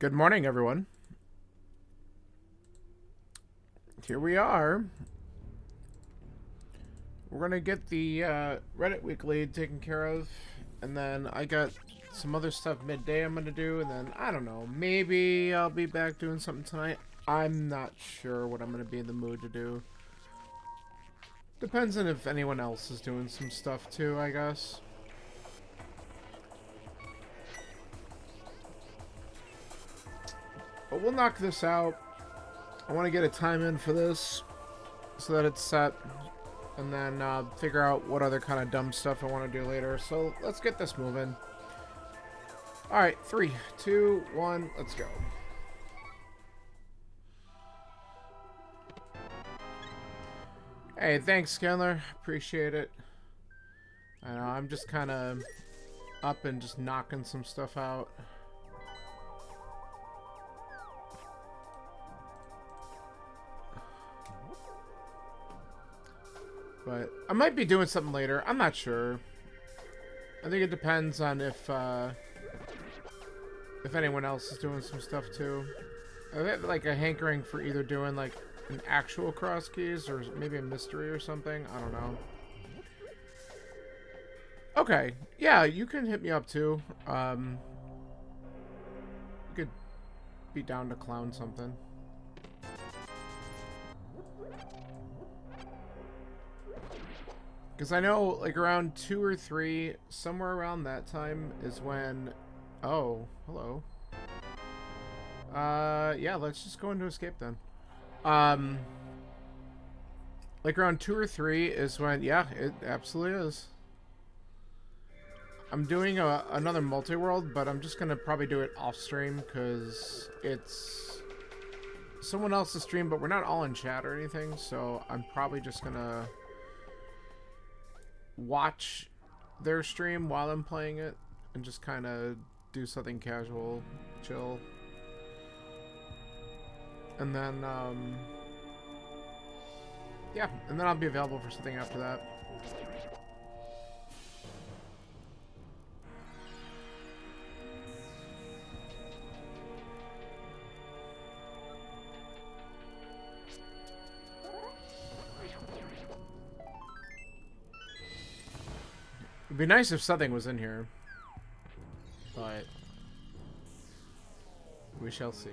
Good morning, everyone. Here we are. We're gonna get the Reddit weekly taken care of, and then I got some other stuff midday I'm gonna do, and then I don't know, maybe I'll be back doing something tonight. I'm not sure what I'm gonna be in the mood to do. Depends on if anyone else is doing some stuff too, I guess. But we'll knock this out. I want to get a time in for this so that it's set, and then figure out what other kind of dumb stuff I want to do later. So let's get this moving. Alright, 3, 2, 1, let's go. Hey, thanks, Scanler. Appreciate it. I know, I'm just kind of up and just knocking some stuff out. But I might be doing something later. I'm not sure. I think it depends on if anyone else is doing some stuff too. I have like a hankering for either doing like an actual cross keys or maybe a mystery or something. I don't know. Okay, yeah, you can hit me up too. You could be down to clown something. Because I know, like, around 2 or 3, somewhere around that time is when... Oh, hello. Yeah, let's just go into escape then. Like, around 2 or 3 is when... Yeah, it absolutely is. I'm doing another multi-world, but I'm just gonna probably do it off-stream, because it's someone else's stream, but we're not all in chat or anything, so I'm probably just gonna watch their stream while I'm playing it and just kind of do something casual, chill. And then, yeah, and then I'll be available for something after that. It'd be nice if something was in here, but we shall see.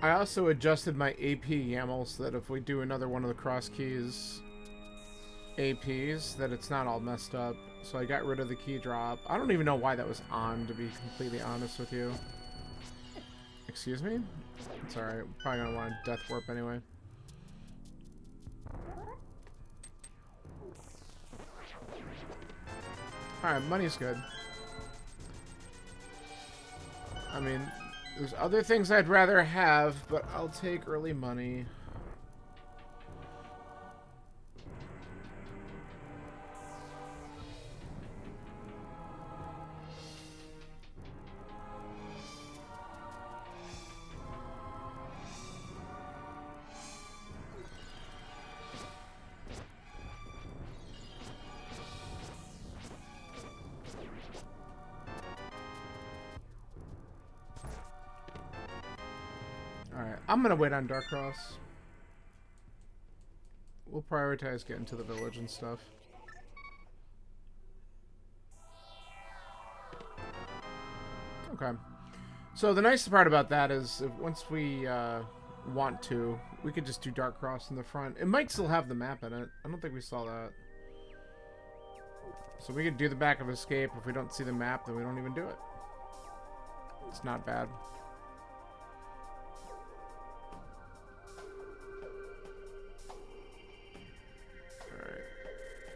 I also adjusted my AP YAML so that if we do another one of the cross keys APs, that it's not all messed up. So I got rid of the key drop. I don't even know why that was on, to be completely honest with you. Excuse me? It's alright. Probably gonna want to death warp anyway. Alright, money's good. I mean, there's other things I'd rather have, but I'll take early money. Alright, I'm gonna wait on Dark Cross. We'll prioritize getting to the village and stuff. Okay. So the nice part about that is if once we want to, we could just do Dark Cross in the front. It might still have the map in it. I don't think we saw that. So we could do the back of Escape. If we don't see the map, then we don't even do it. It's not bad. Alright.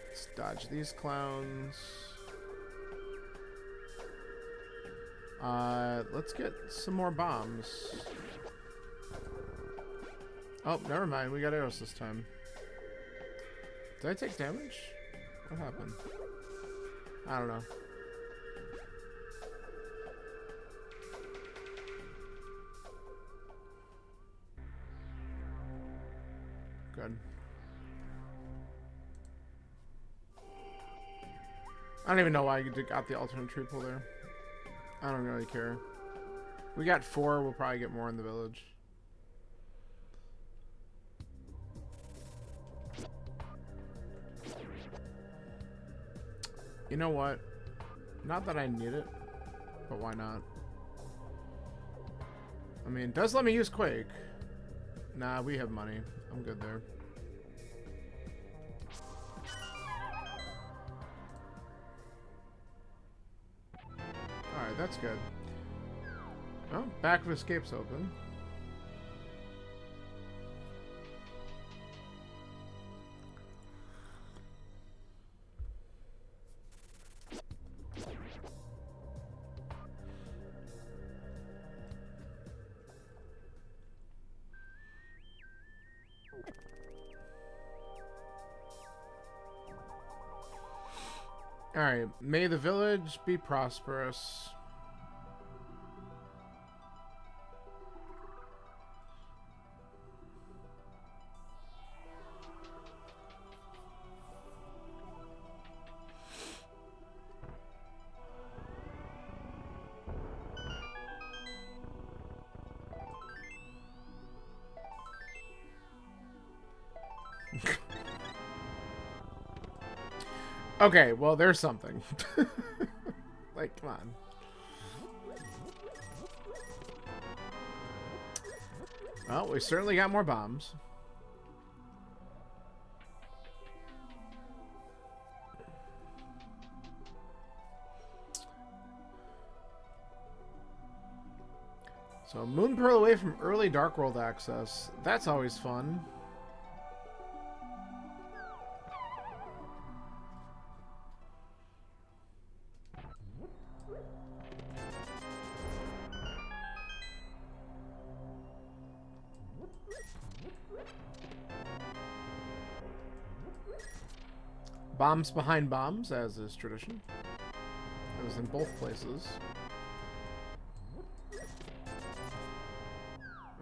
Let's dodge these clowns. Let's get some more bombs. Oh, never mind. We got arrows this time. Did I take damage? What happened? I don't know. Good. I don't even know why you got the alternate tree pull there. I don't really care. We got 4, we'll probably get more in the village. You know what? Not that I need it, but why not? I mean, it does let me use Quake. Nah, we have money. I'm good there. Alright, that's good. Oh, back of escape's open. Alright, may the village be prosperous. Okay, well, there's something. Like, come on. Well, we certainly got more bombs. So, Moon Pearl away from early Dark World access. That's always fun. Bombs behind bombs, as is tradition. It was in both places.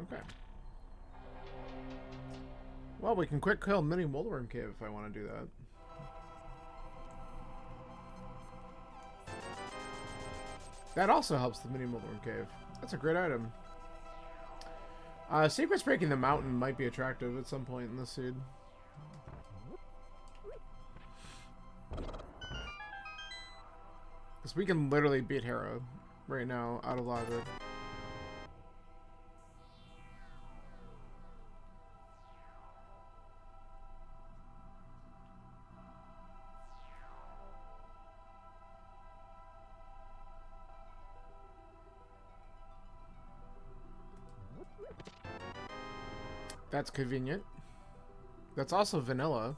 Okay. Well, we can quick kill Mini Molderworm Cave if I want to do that. That also helps the Mini Molderworm Cave. That's a great item. Secrets breaking the mountain might be attractive at some point in this seed. Because we can literally beat Hera right now out of logic. That's convenient. That's also vanilla.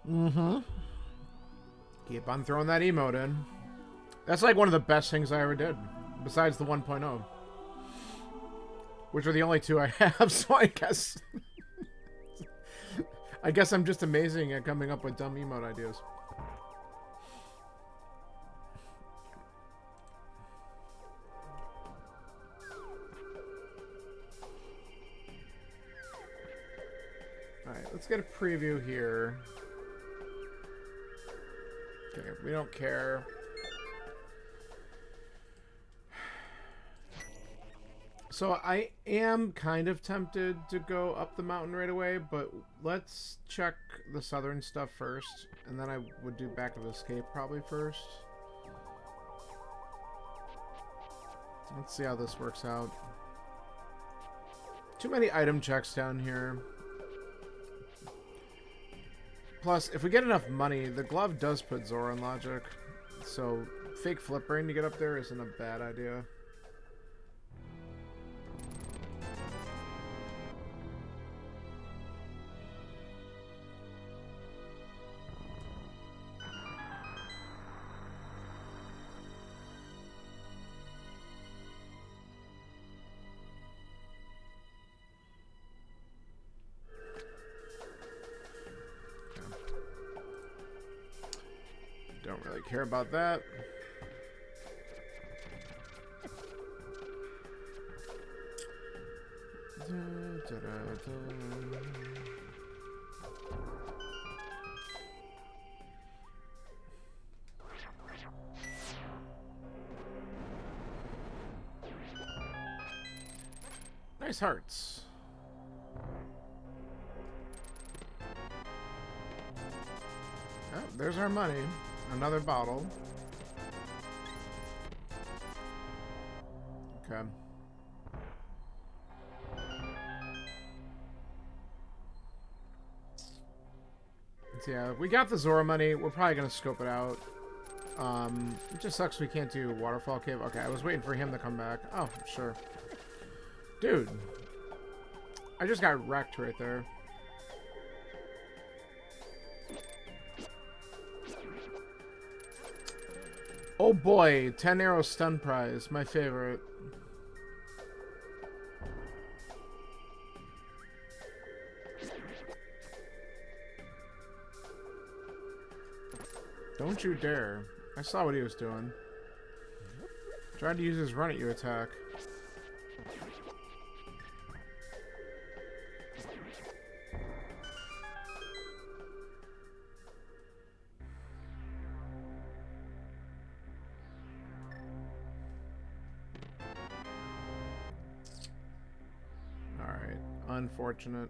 Mm-hmm. Keep on throwing that emote in. That's like one of the best things I ever did. Besides the 1.0. Which are the only 2 I have, so I guess... I guess I'm just amazing at coming up with dumb emote ideas. Alright, let's get a preview here. Okay, we don't care. So I am kind of tempted to go up the mountain right away, but let's check the southern stuff first, and then I would do back of escape probably first. Let's see how this works out. Too many item checks down here. Plus, if we get enough money, the glove does put Zora in logic, so fake flip brain to get up there isn't a bad idea. Don't really care about that. Nice hearts. Oh, there's our money. Another bottle. Okay. So yeah, we got the Zora money. We're probably gonna scope it out. It just sucks we can't do Waterfall Cave. Okay, I was waiting for him to come back. Oh, sure. Dude. I just got wrecked right there. Oh boy, 10 arrow stun prize, my favorite. Don't you dare. I saw what he was doing. Tried to use his run at you attack. Alright, unfortunate.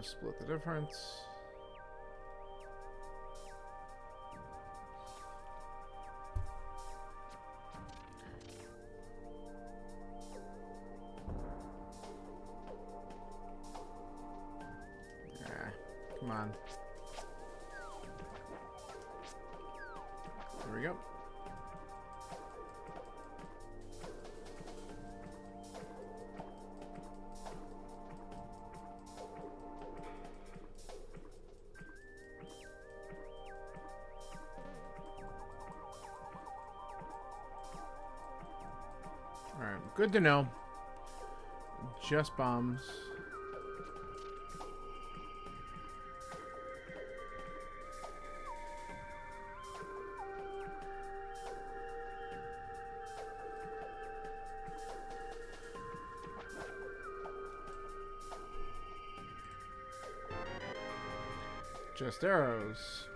Split the difference. Come on. There we go. Alright, good to know. Just bombs. Just arrows.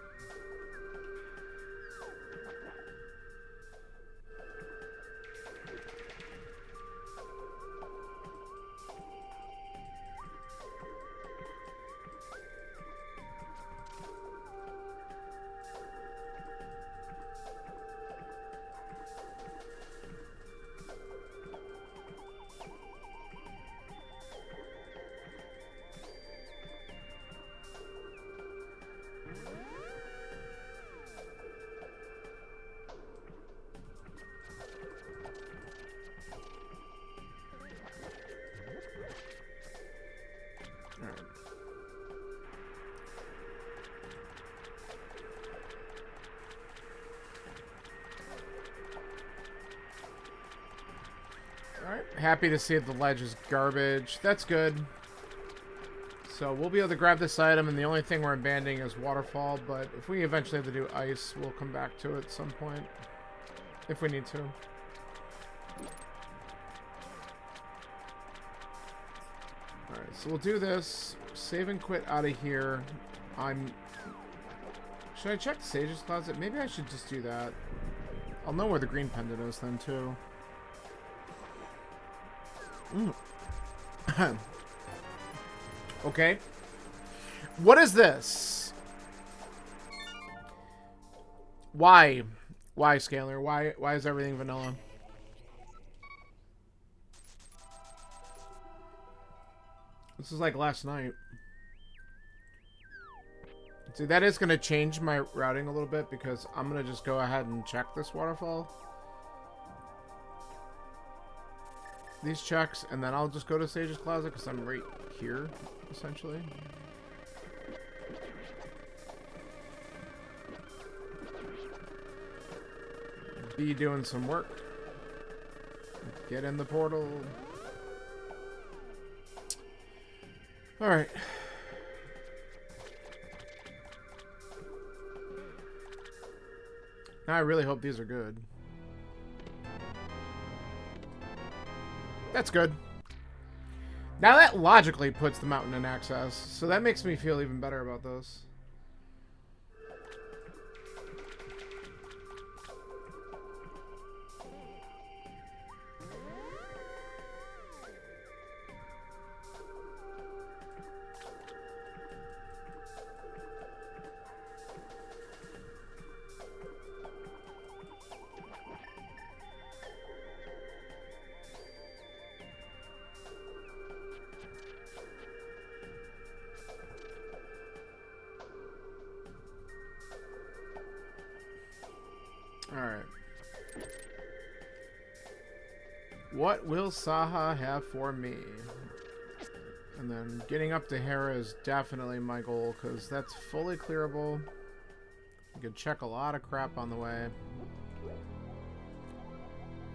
Alright, happy to see that the ledge is garbage. That's good. So we'll be able to grab this item, and the only thing we're abandoning is Waterfall, but if we eventually have to do Ice, we'll come back to it at some point. If we need to. Alright, so we'll do this. Save and quit out of here. Should I check Sage's Closet? Maybe I should just do that. I'll know where the green pendant is then, too. Okay. What is this? Why? Why, Scalar? Why is everything vanilla? This is like last night. See, that is going to change my routing a little bit because I'm going to just go ahead and check this waterfall. These checks, and then I'll just go to Sage's Closet because I'm right here, essentially. Be doing some work. Get in the portal. Alright. Now I really hope these are good. That's good. Now that logically puts the mountain in access, so that makes me feel even better about this. Alright. What will Saha have for me? And then getting up to Hera is definitely my goal, because that's fully clearable. You can check a lot of crap on the way.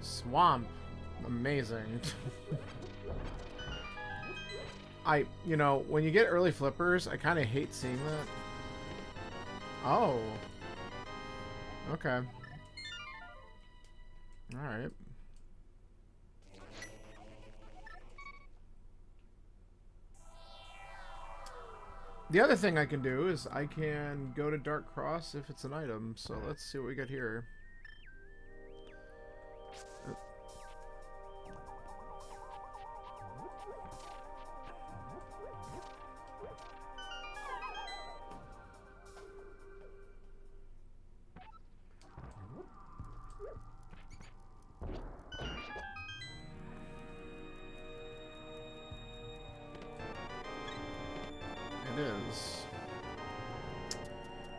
Swamp. Amazing. You know, when you get early flippers, I kind of hate seeing that. Oh. Okay. Alright. The other thing I can do is I can go to Dark Cross if it's an item. So let's see what we get here.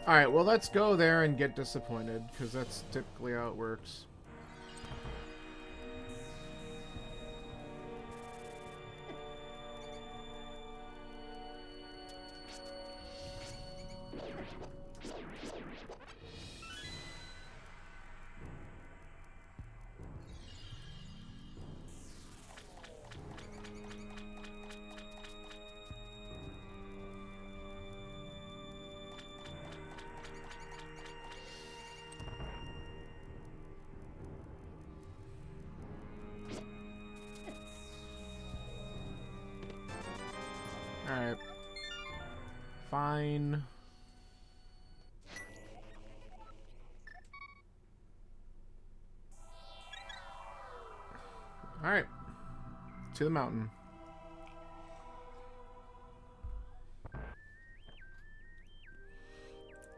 Alright, well, let's go there and get disappointed, because that's typically how it works. Alright. Fine. Alright. To the mountain.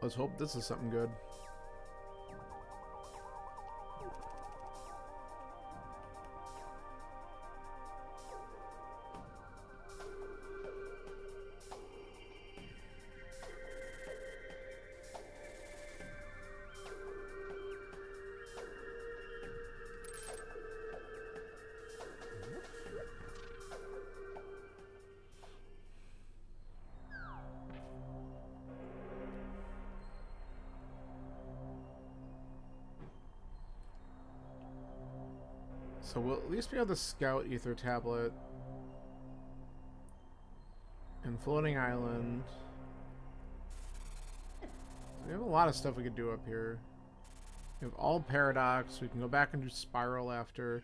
Let's hope this is something good. So we'll at least be able to scout Ether Tablet and Floating Island. We have a lot of stuff we could do up here. We have all Paradox. We can go back and do Spiral after.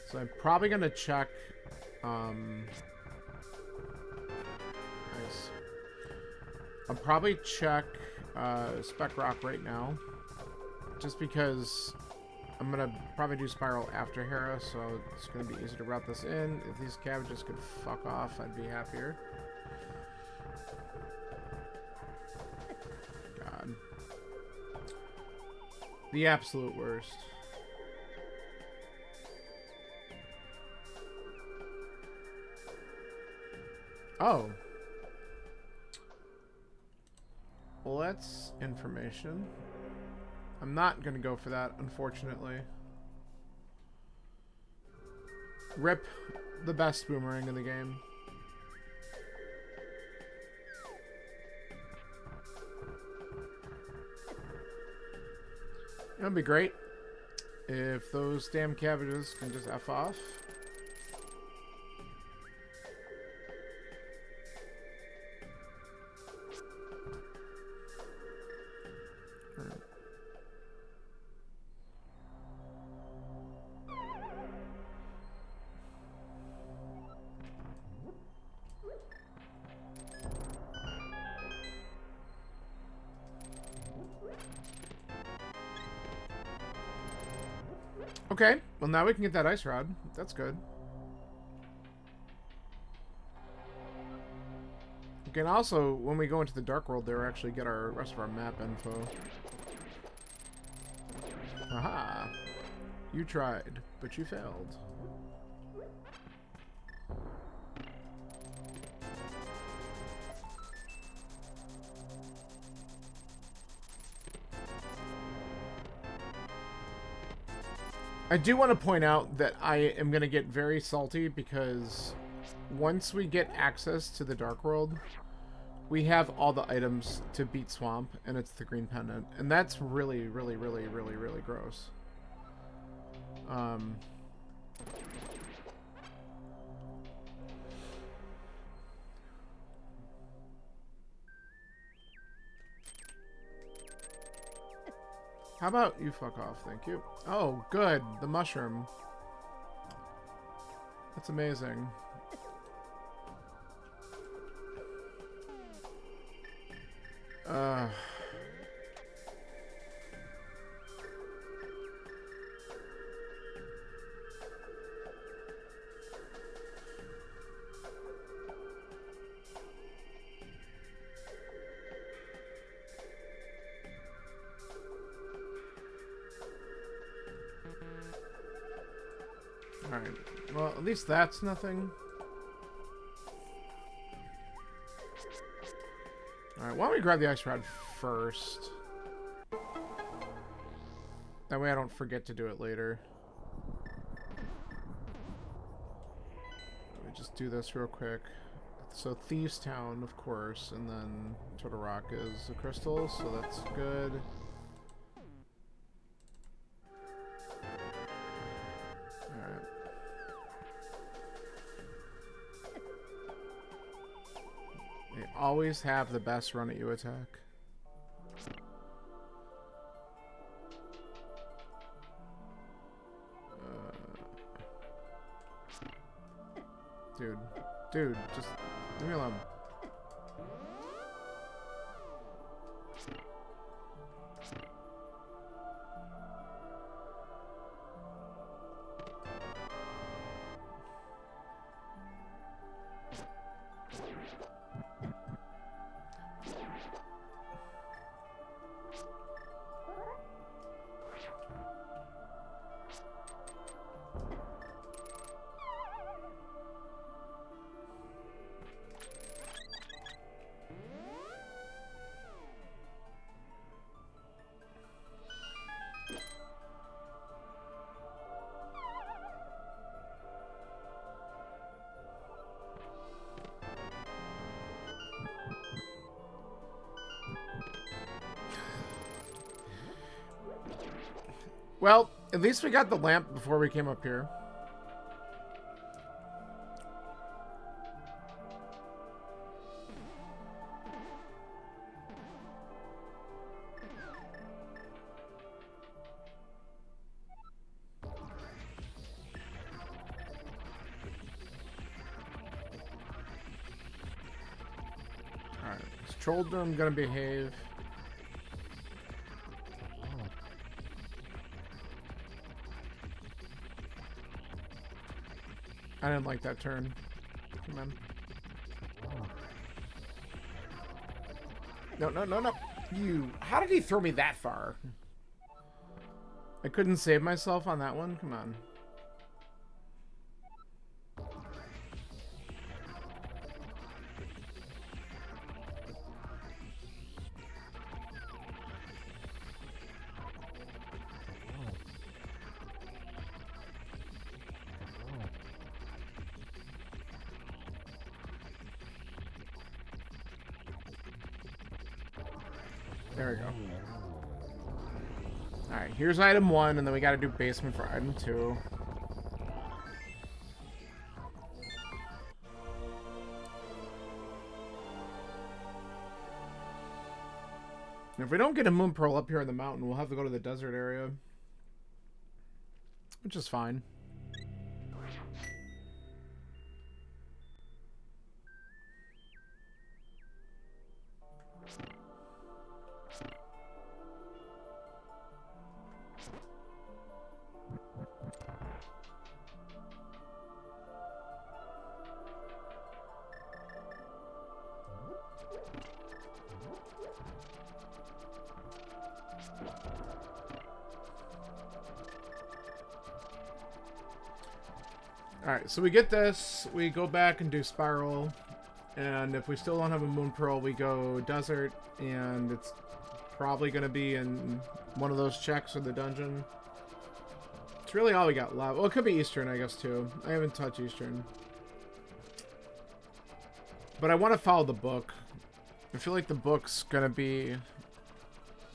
So I'm probably going to check... nice. I'll probably check Spec Rock right now. Just because... I'm gonna probably do Spiral after Hera, so it's gonna be easy to route this in. If these cabbages could fuck off, I'd be happier. God. The absolute worst. Oh. Well, that's information. I'm not going to go for that, unfortunately. Rip the best boomerang in the game. It would be great if those damn cabbages can just F off. Okay, well now we can get that ice rod. That's good. We can also, when we go into the Dark World there, actually get our rest of our map info. Aha! You tried, but you failed. I do want to point out that I am going to get very salty because once we get access to the Dark World, we have all the items to beat Swamp, and it's the green pendant. And that's really, really, really, really, really gross. How about you fuck off? Thank you. Oh, good. The mushroom. That's amazing. Alright. Well, at least that's nothing. Alright, why don't we grab the ice rod first? That way I don't forget to do it later. Let me just do this real quick. So Thieves Town, of course, and then Turtle Rock is a crystal, so that's good. Alright. They always have the best run at you attack. Dude, just leave me alone. Well, at least we got the lamp before we came up here. Alright, is Trolldom gonna behave? I didn't like that turn. Come on. No. You... How did he throw me that far? I couldn't save myself on that one? Come on. There we go. Alright, here's item 1, and then we gotta do basement for item 2. And if we don't get a moon pearl up here in the mountain, we'll have to go to the desert area. Which is fine. Alright, so we get this. We go back and do Spiral. And if we still don't have a Moon Pearl, we go Desert. And it's probably going to be in one of those checks or the dungeon. It's really all we got left. Well, it could be Eastern, I guess, too. I haven't touched Eastern. But I want to follow the book. I feel like the book's going to be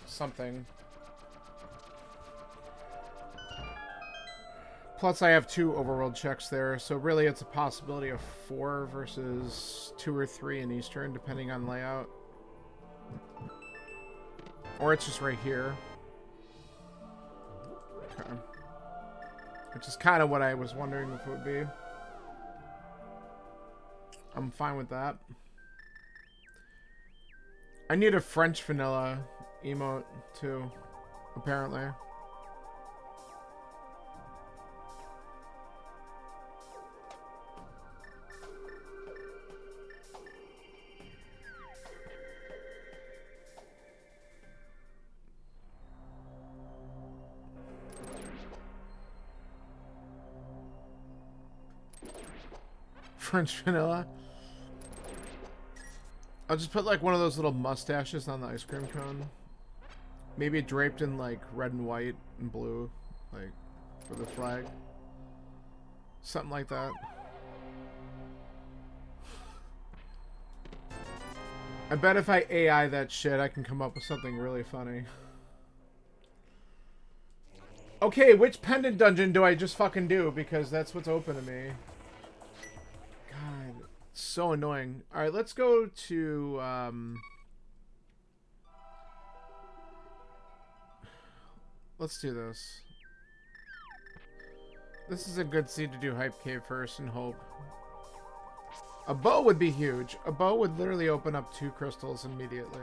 something. Plus, I have 2 overworld checks there, so really it's a possibility of 4 versus 2 or 3 in Eastern, depending on layout. Or it's just right here. Okay. Which is kind of what I was wondering if it would be. I'm fine with that. I need a French vanilla emote, too, apparently. French vanilla. I'll just put like one of those little mustaches on the ice cream cone. Maybe draped in like red and white and blue, like for the flag. Something like that. I bet if I AI that shit, I can come up with something really funny. Okay, which pendant dungeon do I just fucking do? Because that's what's open to me. God, so annoying. Alright, let's go to, let's do this. This is a good seed to do Hype Cave first and hope. A bow would be huge. A bow would literally open up 2 crystals immediately.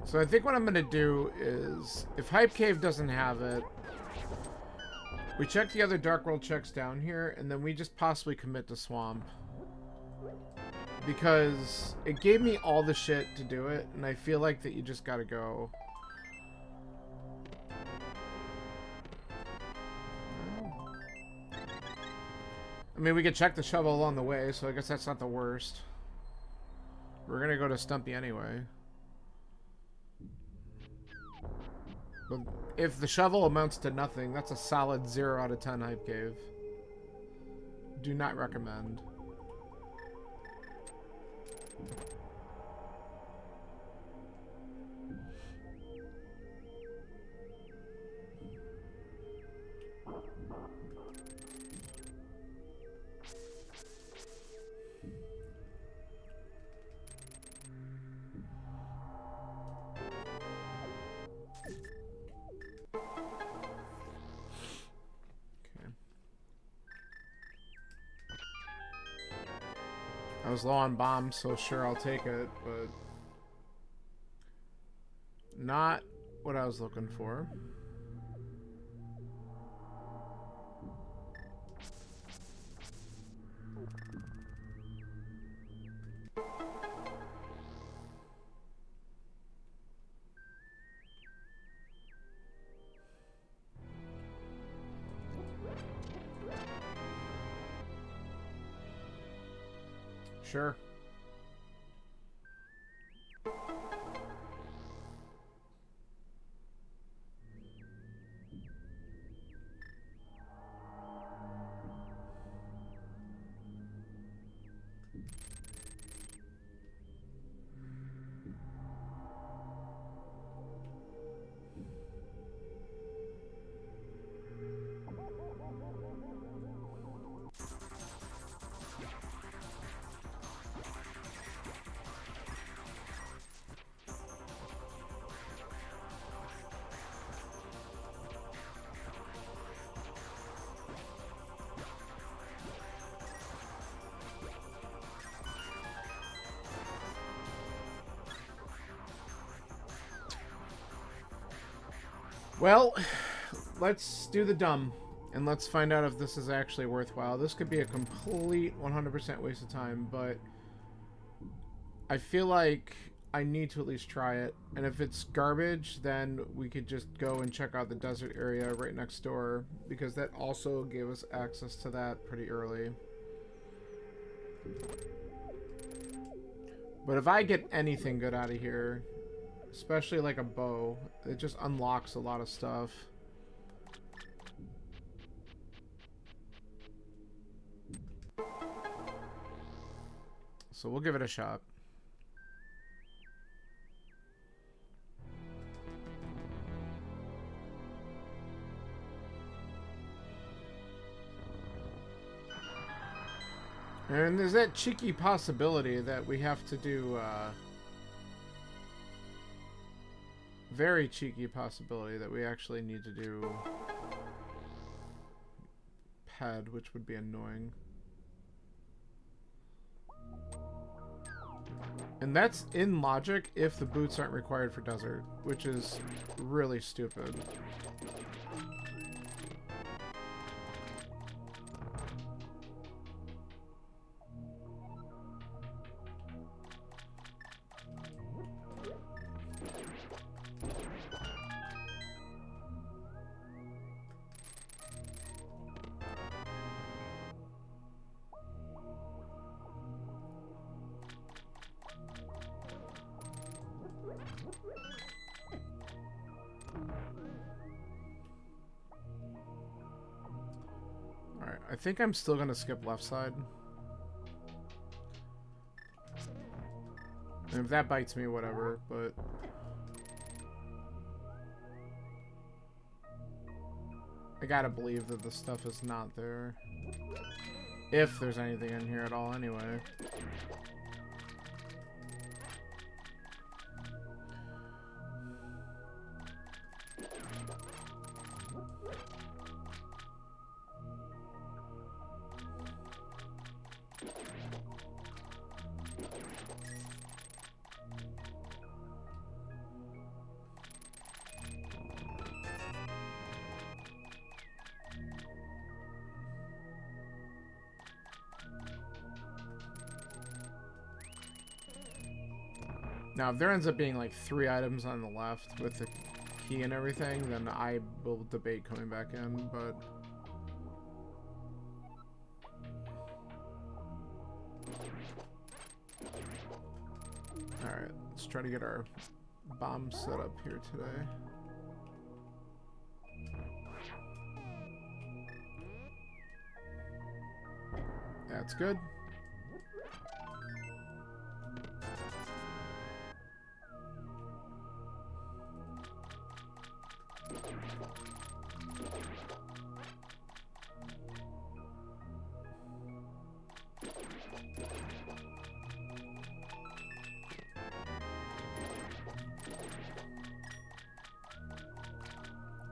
So I think what I'm going to do is, if Hype Cave doesn't have it, we check the other Dark World checks down here, and then we just possibly commit to Swamp. Because it gave me all the shit to do it, and I feel like that you just gotta go. I mean, we could check the shovel along the way, so I guess that's not the worst. We're gonna go to Stumpy anyway. But if the shovel amounts to nothing, that's a solid 0 out of 10 Hype Cave. Do not recommend. I was low on bombs, so sure, I'll take it, but not what I was looking for. Sure. Well, let's do the dumb. And let's find out if this is actually worthwhile. This could be a complete 100% waste of time, but I feel like I need to at least try it. And if it's garbage, then we could just go and check out the desert area right next door, because that also gave us access to that pretty early. But if I get anything good out of here, especially like a bow, it just unlocks a lot of stuff. So we'll give it a shot. And there's that cheeky possibility that we have to do, very cheeky possibility that we actually need to do ped, which would be annoying. And that's in logic if the boots aren't required for desert, which is really stupid. Alright, I think I'm still gonna skip left side. And if that bites me, whatever, but... I gotta believe that the stuff is not there. If there's anything in here at all, anyway. Now, if there ends up being like 3 items on the left with the key and everything, then I will debate coming back in, but... Alright, let's try to get our bomb set up here today. That's good.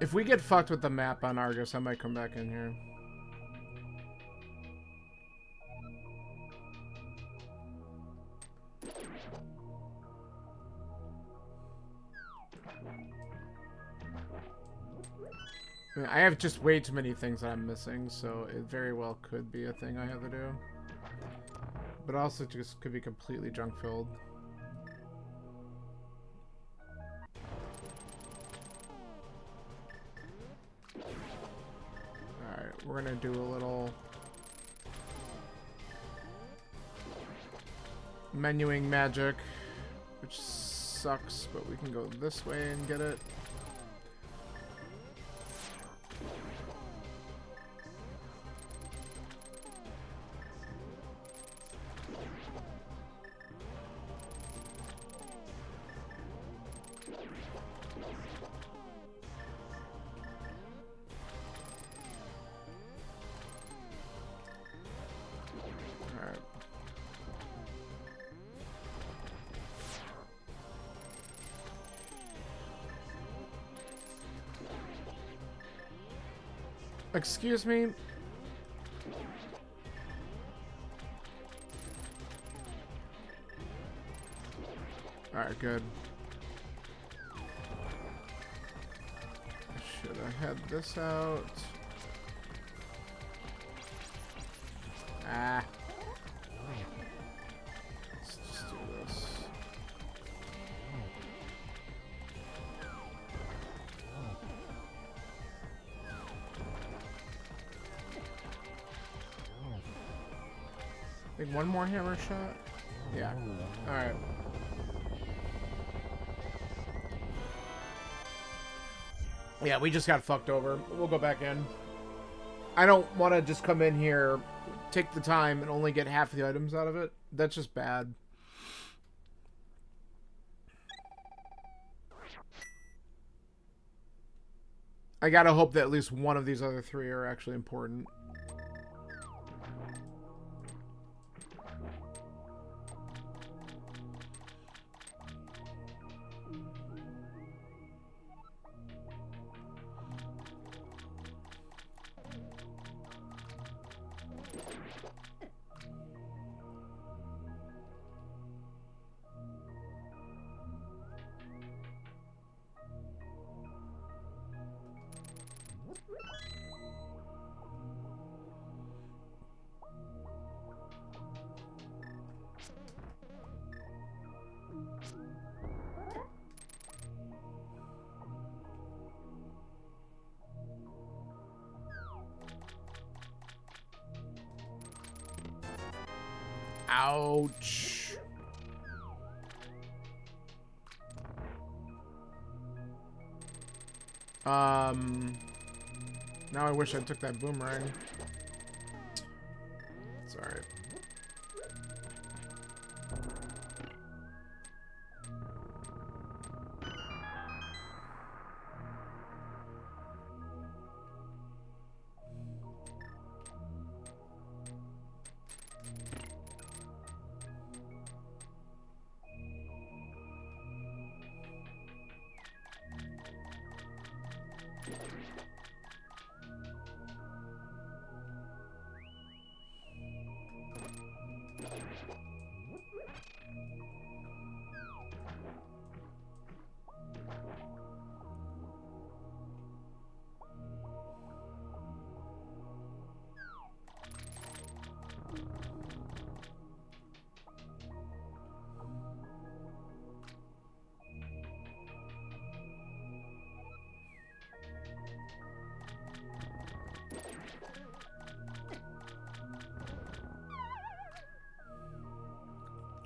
If we get fucked with the map on Argus, I might come back in here. I mean, I have just way too many things that I'm missing, so it very well could be a thing I have to do. But also just could be completely junk filled. Alright, we're gonna do a little menuing magic, which sucks, but we can go this way and get it. Excuse me? Alright, good. I should have had this out. I think one more hammer shot. Yeah. Alright. Yeah, we just got fucked over. We'll go back in. I don't want to just come in here, take the time, and only get half the items out of it. That's just bad. I gotta hope that at least one of these other three are actually important. Ouch. Now I wish I took that boomerang. It's alright.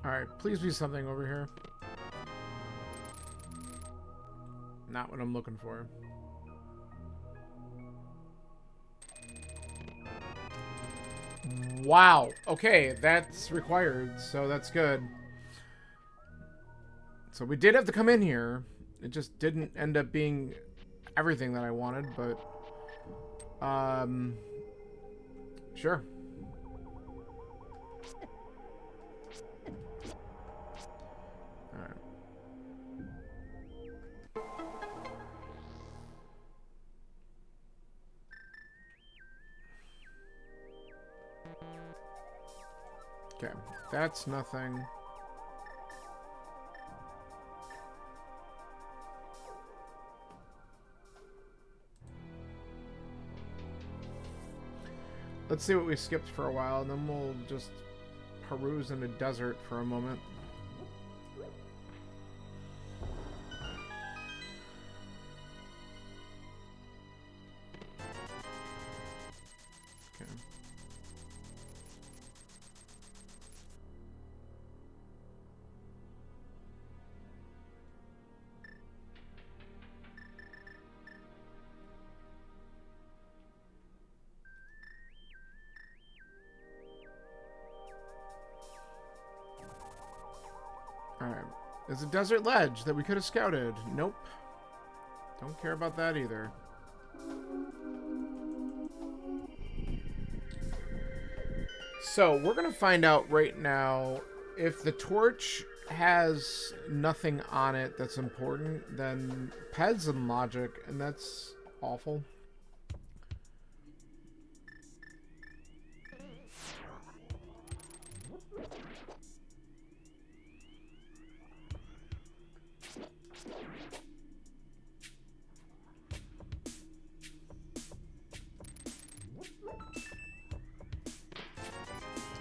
Alright, please be something over here. Not what I'm looking for. Wow. Okay, that's required, so that's good. So we did have to come in here. It just didn't end up being everything that I wanted, but... Sure. Alright. Okay, that's nothing. Let's see what we skipped for a while, and then we'll just peruse in the desert for a moment. Okay. Alright. There's a desert ledge that we could have scouted. Nope. Don't care about that either. So, we're going to find out right now if the torch has nothing on it that's important, then Ped's in logic, and that's awful.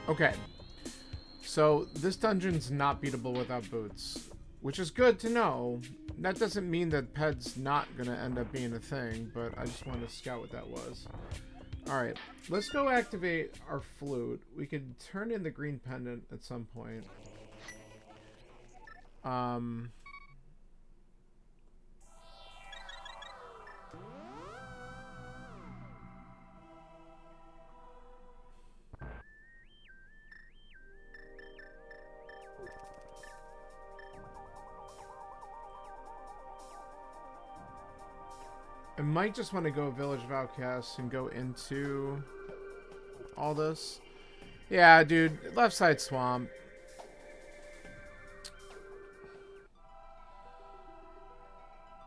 Okay, so this dungeon's not beatable without boots, which is good to know. That doesn't mean that Ped's not gonna end up being a thing, but I just wanted to scout what that was. Alright, let's go activate our flute. We could turn in the green pendant at some point. I might just want to go Village of Outcasts and go into all this. Yeah, dude. Left side swamp.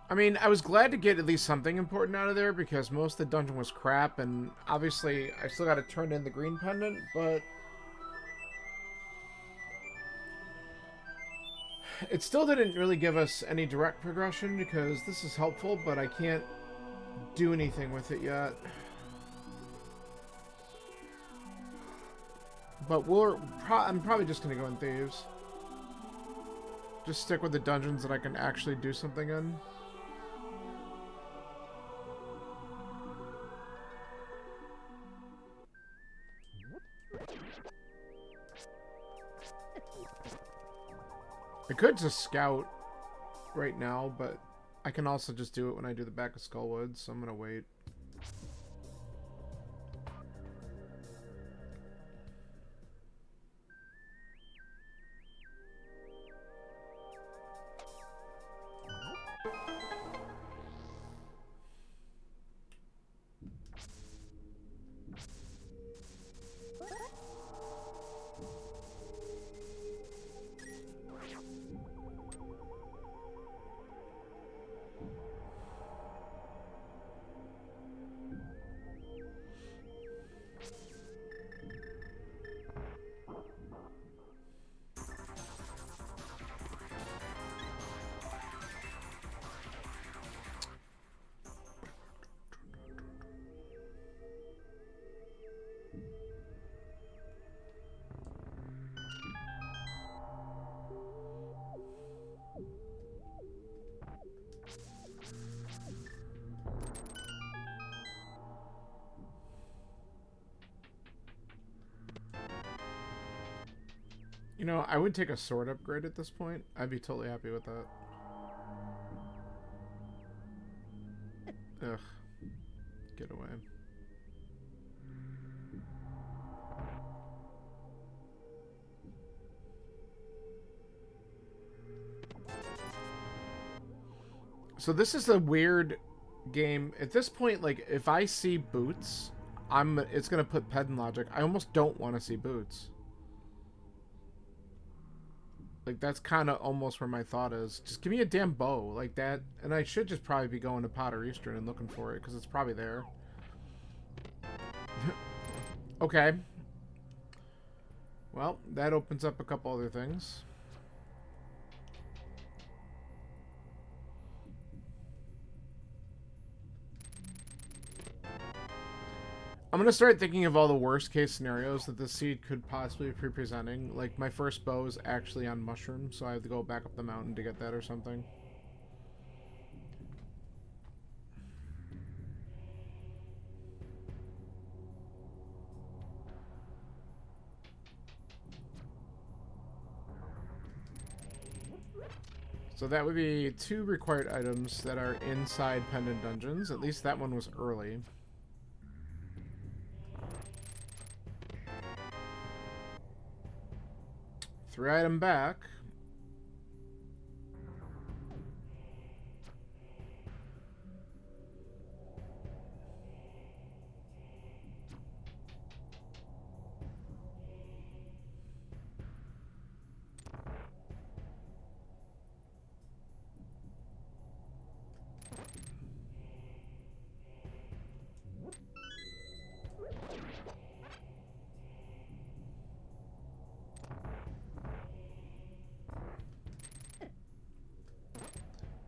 I mean, I was glad to get at least something important out of there because most of the dungeon was crap, and obviously I still got to turn in the green pendant, but it still didn't really give us any direct progression because this is helpful, but I can't do anything with it yet. But I'm probably just going to go in Thieves. Just stick with the dungeons that I can actually do something in. I could just scout right now, but I can also just do it when I do the back of Skullwood, so I'm going to wait. You know, I would take a sword upgrade at this point. I'd be totally happy with that. Ugh. Get away. So this is a weird game. At this point, like, if I see boots, it's gonna put pedant logic. I almost don't want to see boots. Like, that's kind of almost where my thought is. Just give me a damn bow like that. And I should just probably be going to Potter Eastern and looking for it, because it's probably there. Okay. Well, that opens up a couple other things. I'm going to start thinking of all the worst case scenarios that the seed could possibly be presenting. Like, my first bow is actually on mushroom, so I have to go back up the mountain to get that or something. So that would be 2 required items that are inside pendant dungeons. At least that one was early. Three item back.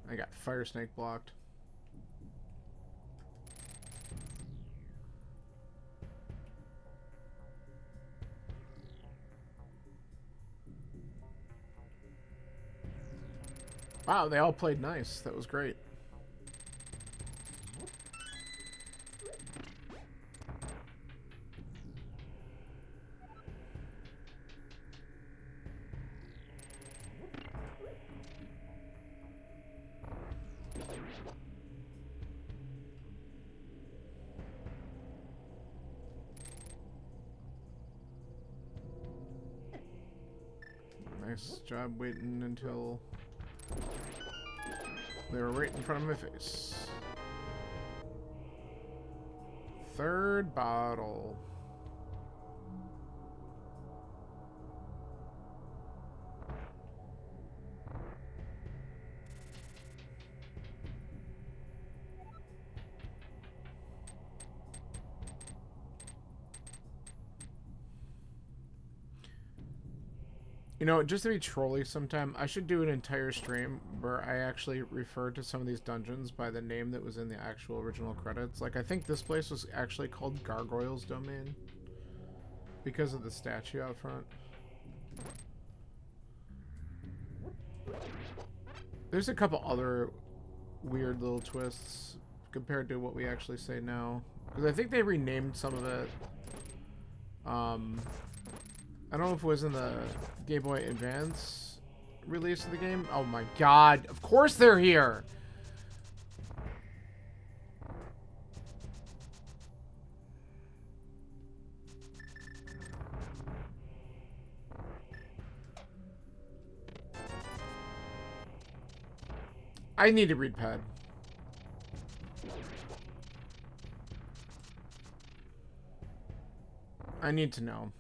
I got fire snake blocked. Wow, they all played nice. That was great. Nice job waiting until they were right in front of my face. Third bottle. You know, just to be trolly sometime, I should do an entire stream where I actually refer to some of these dungeons by the name that was in the actual original credits. Like, I think this place was actually called Gargoyle's Domain because of the statue out front. There's a couple other weird little twists compared to what we actually say now. Because I think they renamed some of it. I don't know if it was in the Game Boy Advance release of the game. Oh my god. Of course they're here! I need to read pad. I need to know.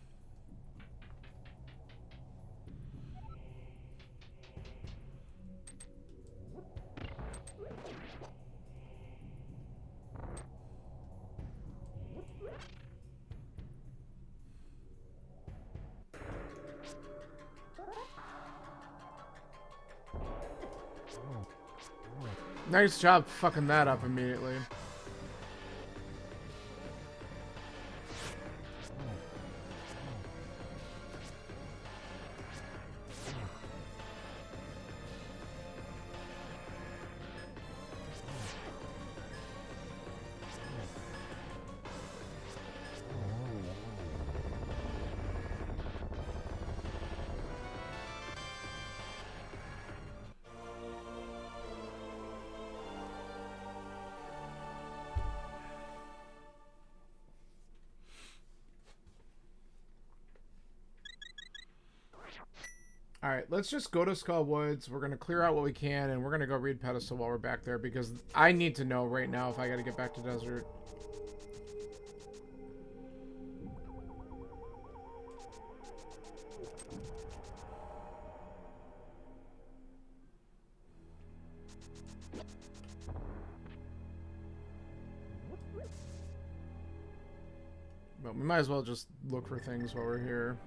Nice job fucking that up immediately. Alright, let's just go to Skull Woods. We're going to clear out what we can, and we're going to go read Pedestal while we're back there, because I need to know right now if I got to get back to Desert. But we might as well just look for things while we're here.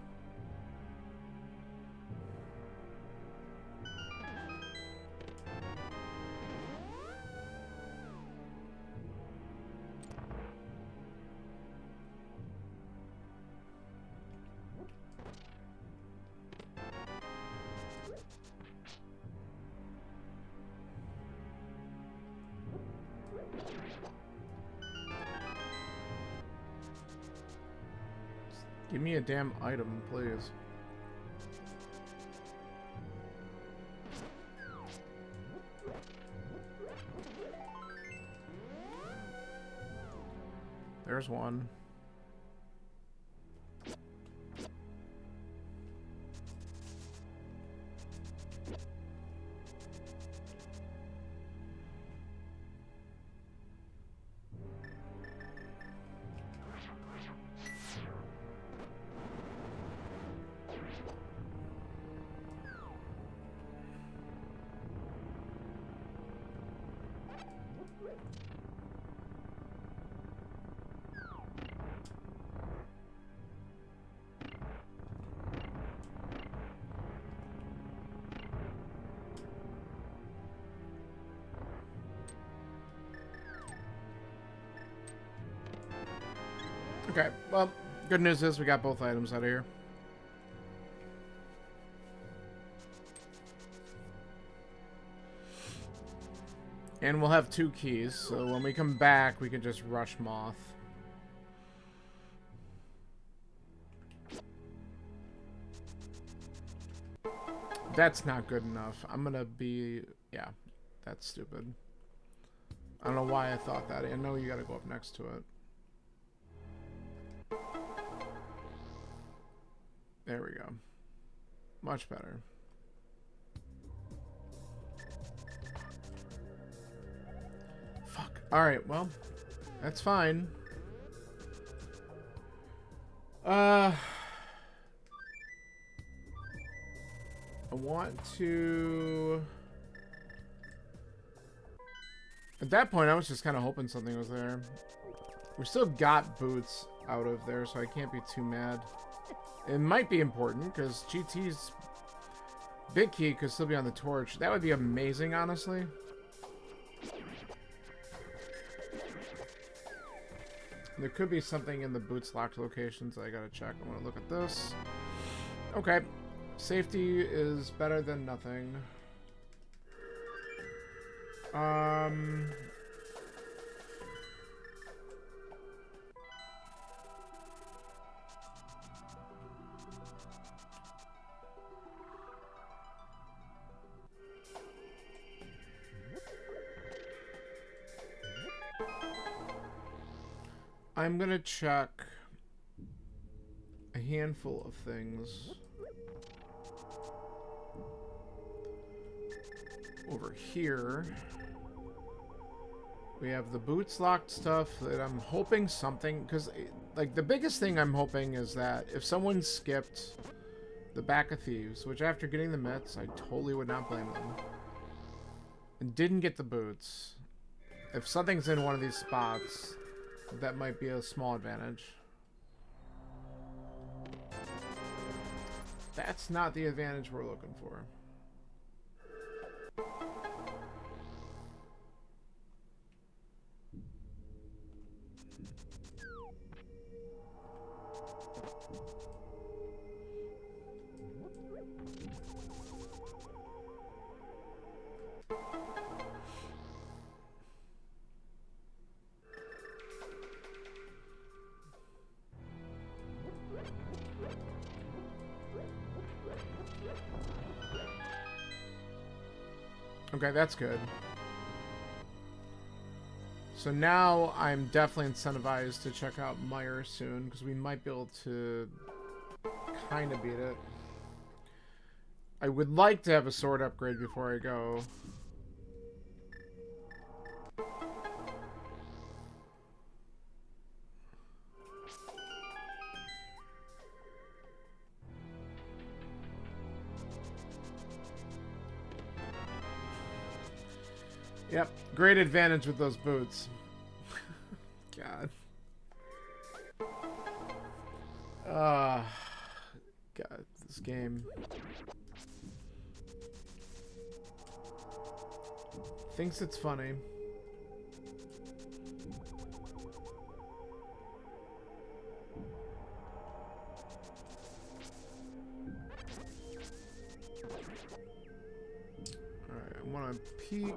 Give me a damn item, please. There's one. Okay, well, good news is we got both items out of here. And we'll have 2 keys, so when we come back, we can just rush Moth. That's not good enough. I'm gonna be... yeah, that's stupid. I don't know why I thought that. I know you gotta go up next to it. There we go. Much better. Alright, well, that's fine. I want to... At that point, I was just kind of hoping something was there. We still got boots out of there, so I can't be too mad. It might be important, because GT's big key could still be on the torch. That would be amazing, honestly. There could be something in the boots locked locations I gotta check. I want to look at this. Okay. Safety is better than nothing. I'm gonna check a handful of things over here. We have the boots locked stuff that I'm hoping something, because like the biggest thing I'm hoping is that if someone skipped the Back of Thieves, which after getting the mitts I totally would not blame them, and didn't get the boots, if something's in one of these spots, that might be a small advantage. That's not the advantage we're looking for. Okay, that's good. So now I'm definitely incentivized to check out Meyer soon, because we might be able to kind of beat it. I would like to have a sword upgrade before I go. Yep, great advantage with those boots. God. God, this game. Thinks it's funny. Alright, I want to peek.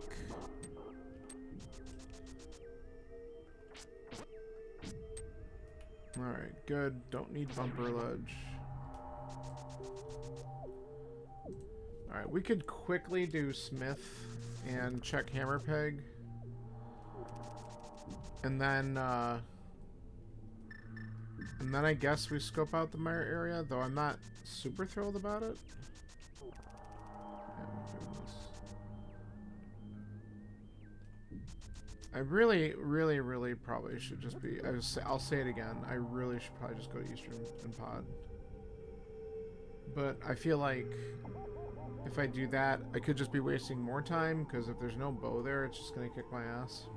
Alright, good. Don't need bumper ledge. Alright, we could quickly do Smith and check hammer peg. And then I guess we scope out the Meyer area, though I'm not super thrilled about it. I really probably should just be... I'll say it again. I really should probably just go to Eastern and Pod. But I feel like if I do that, I could just be wasting more time, because if there's no bow there, it's just going to kick my ass.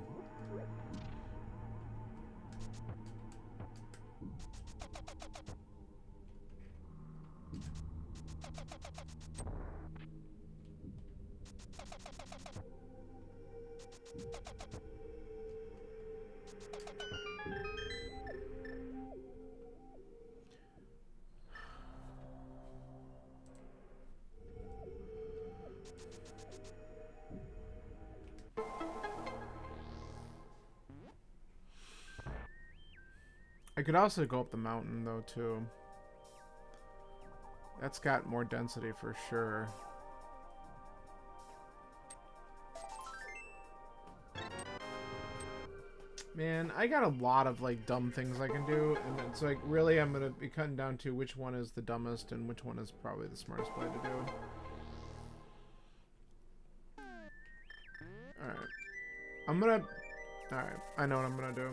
I could also go up the mountain, though, too. That's got more density for sure. Man, I got a lot of, like, dumb things I can do, and it's like, really, I'm gonna be cutting down to which one is the dumbest and which one is probably the smartest play to do. Alright. I'm gonna Alright, I know what I'm gonna do.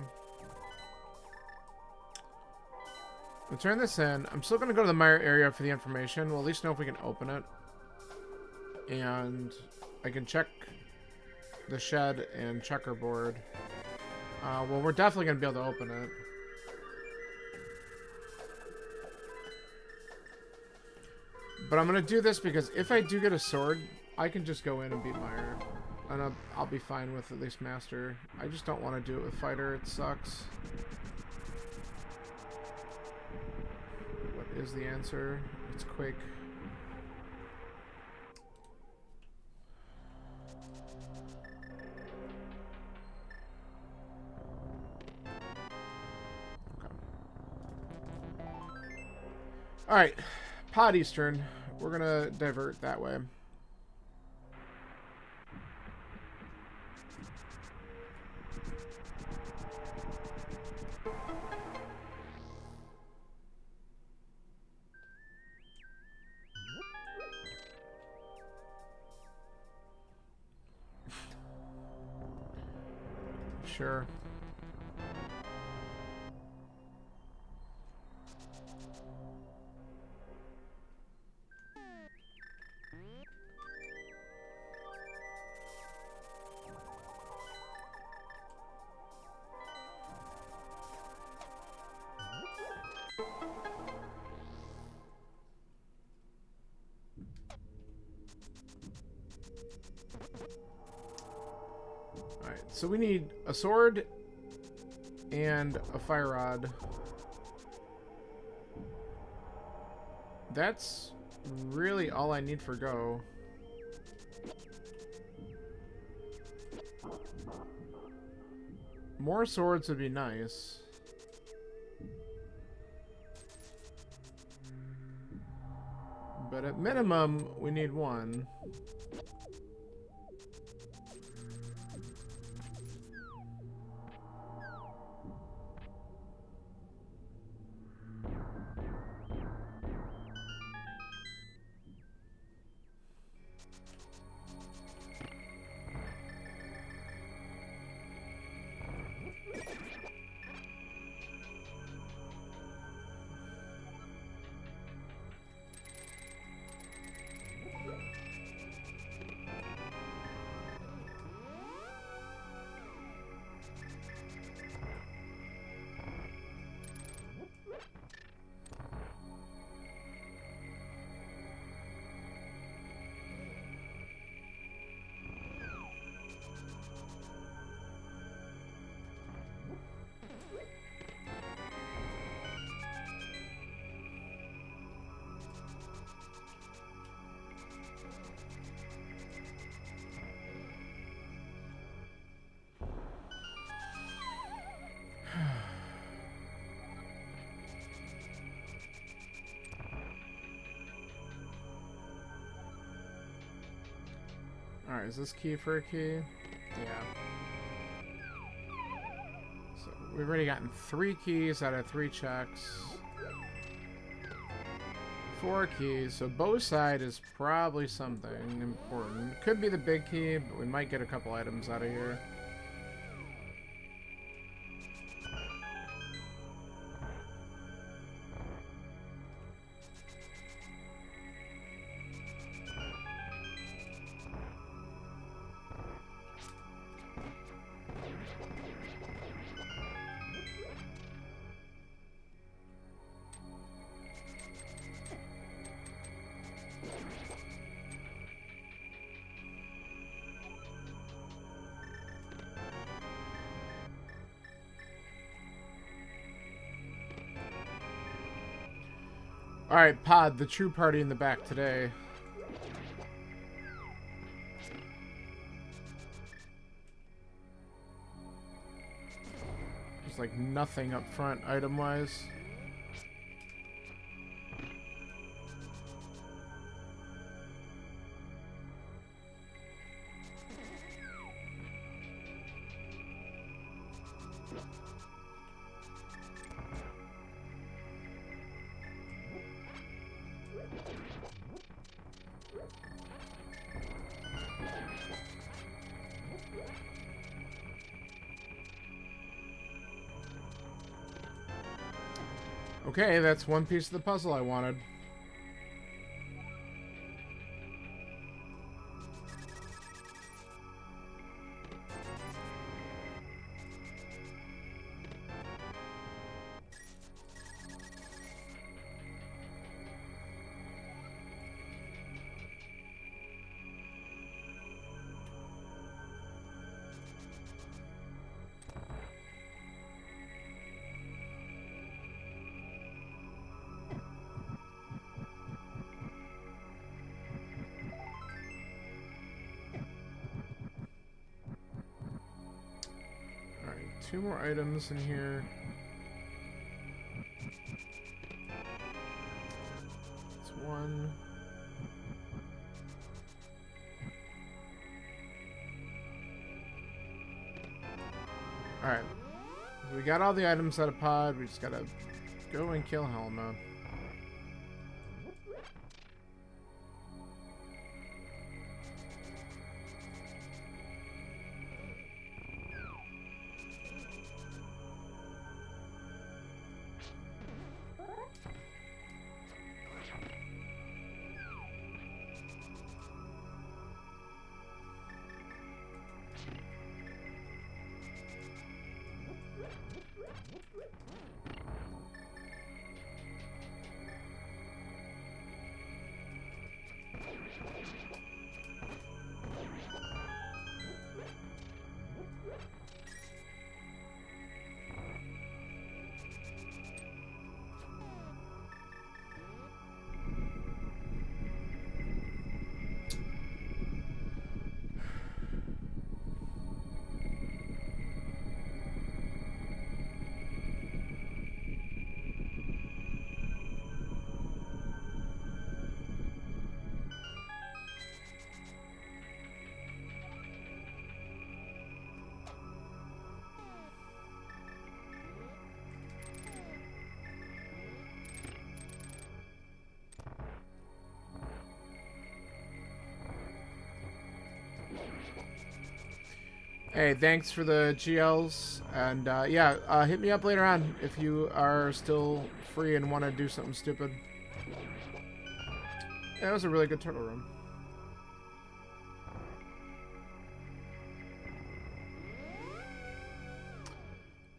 I'll turn this in. I'm still gonna go to the mire area for the information. We'll at least know if we can open it. And I can check the shed and checkerboard. Well, we're definitely gonna be able to open it. But I'm gonna do this because if I do get a sword, I can just go in and beat Mire. And I'll be fine with at least Master. I just don't want to do it with Fighter. It sucks. What is the answer? It's Quake. Okay. Alright. Pod Eastern. We're gonna divert that way. Sure. Alright, so we need a sword and a fire rod. That's really all I need for go. More swords would be nice. But at minimum, we need one. Alright, is this key for a key? Yeah. So we've already gotten 3 keys out of 3 checks. 4 keys, so both side is probably something important. Could be the big key, but we might get a couple items out of here. Alright, Pod, the true party in the back today. There's like nothing up front item-wise. Okay, that's one piece of the puzzle I wanted. Two more items in here. It's one. Alright. So we got all the items out of pod. We just gotta go and kill Helma. Hey, thanks for the GLs, and yeah, hit me up later on if you are still free and want to do something stupid. Yeah, that was a really good turtle room.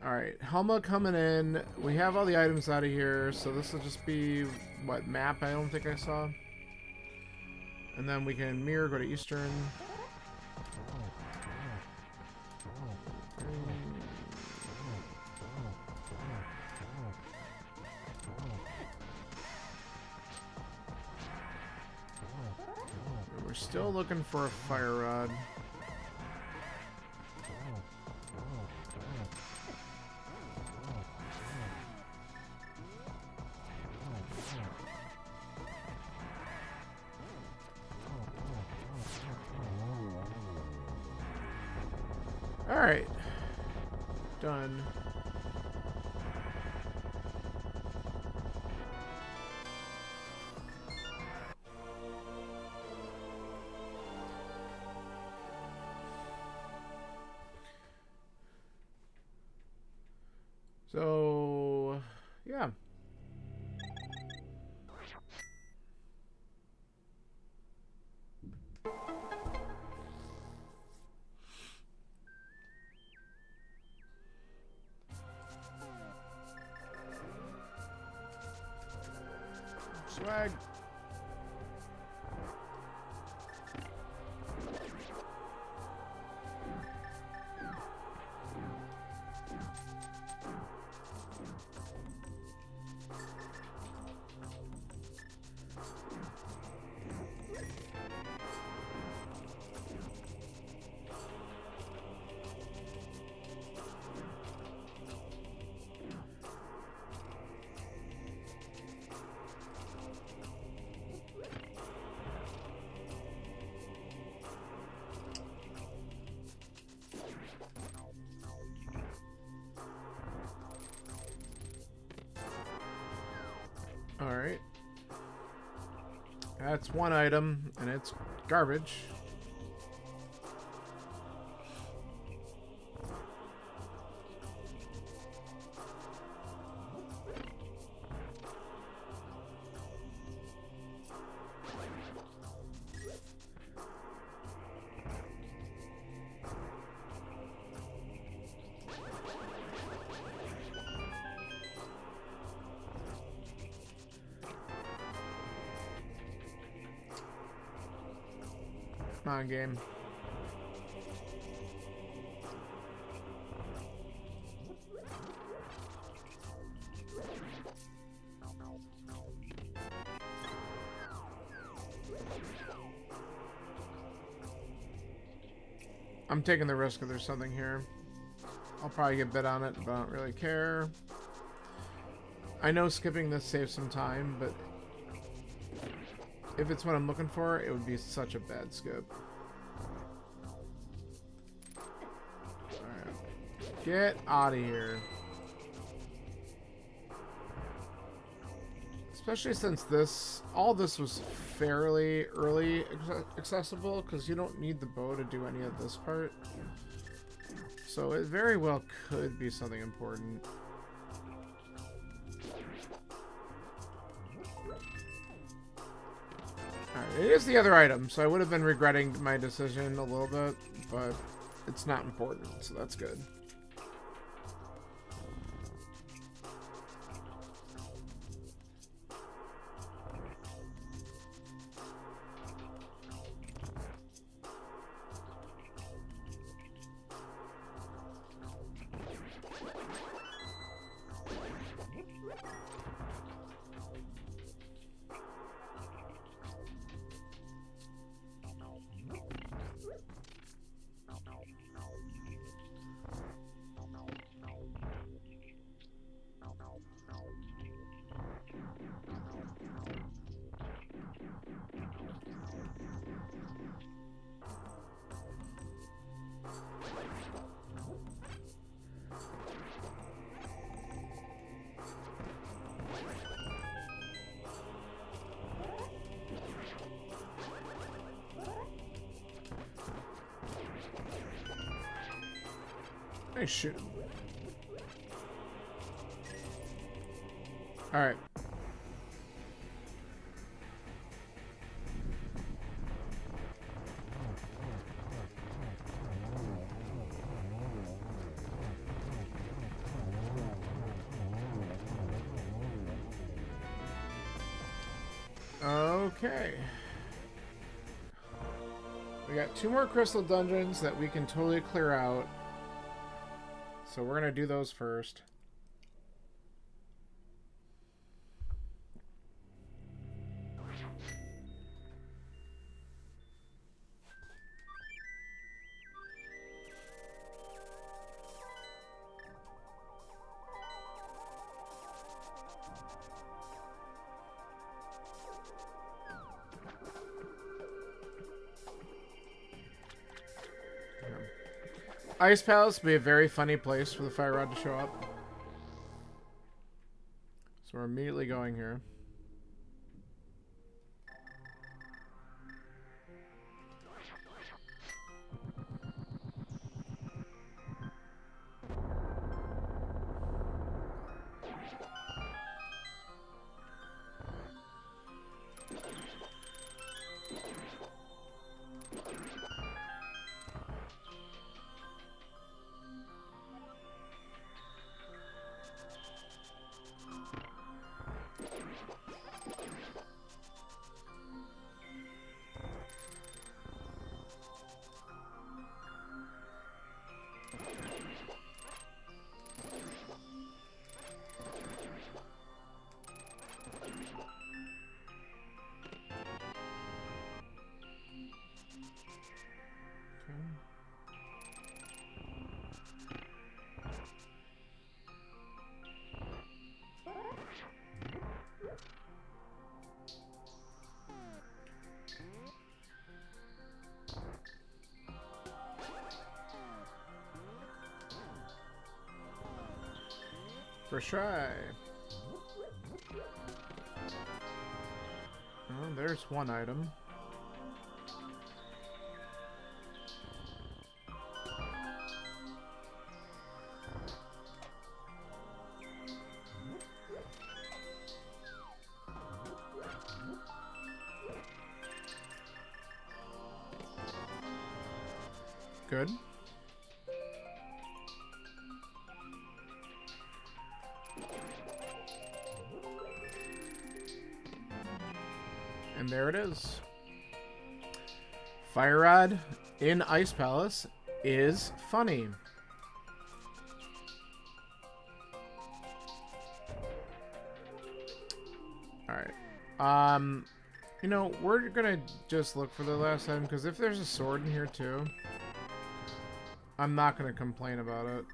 Alright, Helma coming in. We have all the items out of here, so this will just be, what, map I don't think I saw. And then we can mirror, go to Eastern. We're still looking for a fire rod. Alright. Done. So, yeah. Swag. Alright. That's one item, and it's garbage. Come on, game. I'm taking the risk if there's something here. I'll probably get bid on it, but I don't really care. I know skipping this saves some time, but if it's what I'm looking for, it would be such a bad skip. Alright. Get out of here. Especially since all this was fairly early accessible, because you don't need the bow to do any of this part. So it very well could be something important. Alright, it is the other item, so I would have been regretting my decision a little bit, but it's not important, so that's good. Nice shoot. Alright. Okay. We got 2 more crystal dungeons that we can totally clear out. So we're going to do those first. Ice Palace would be a very funny place for the Fire Rod to show up. So we're immediately going here. First try. Oh, there's one item. Good. And there it is. Fire Rod in Ice Palace is funny. Alright. You know, we're gonna just look for the last item, because if there's a sword in here too, I'm not gonna complain about it.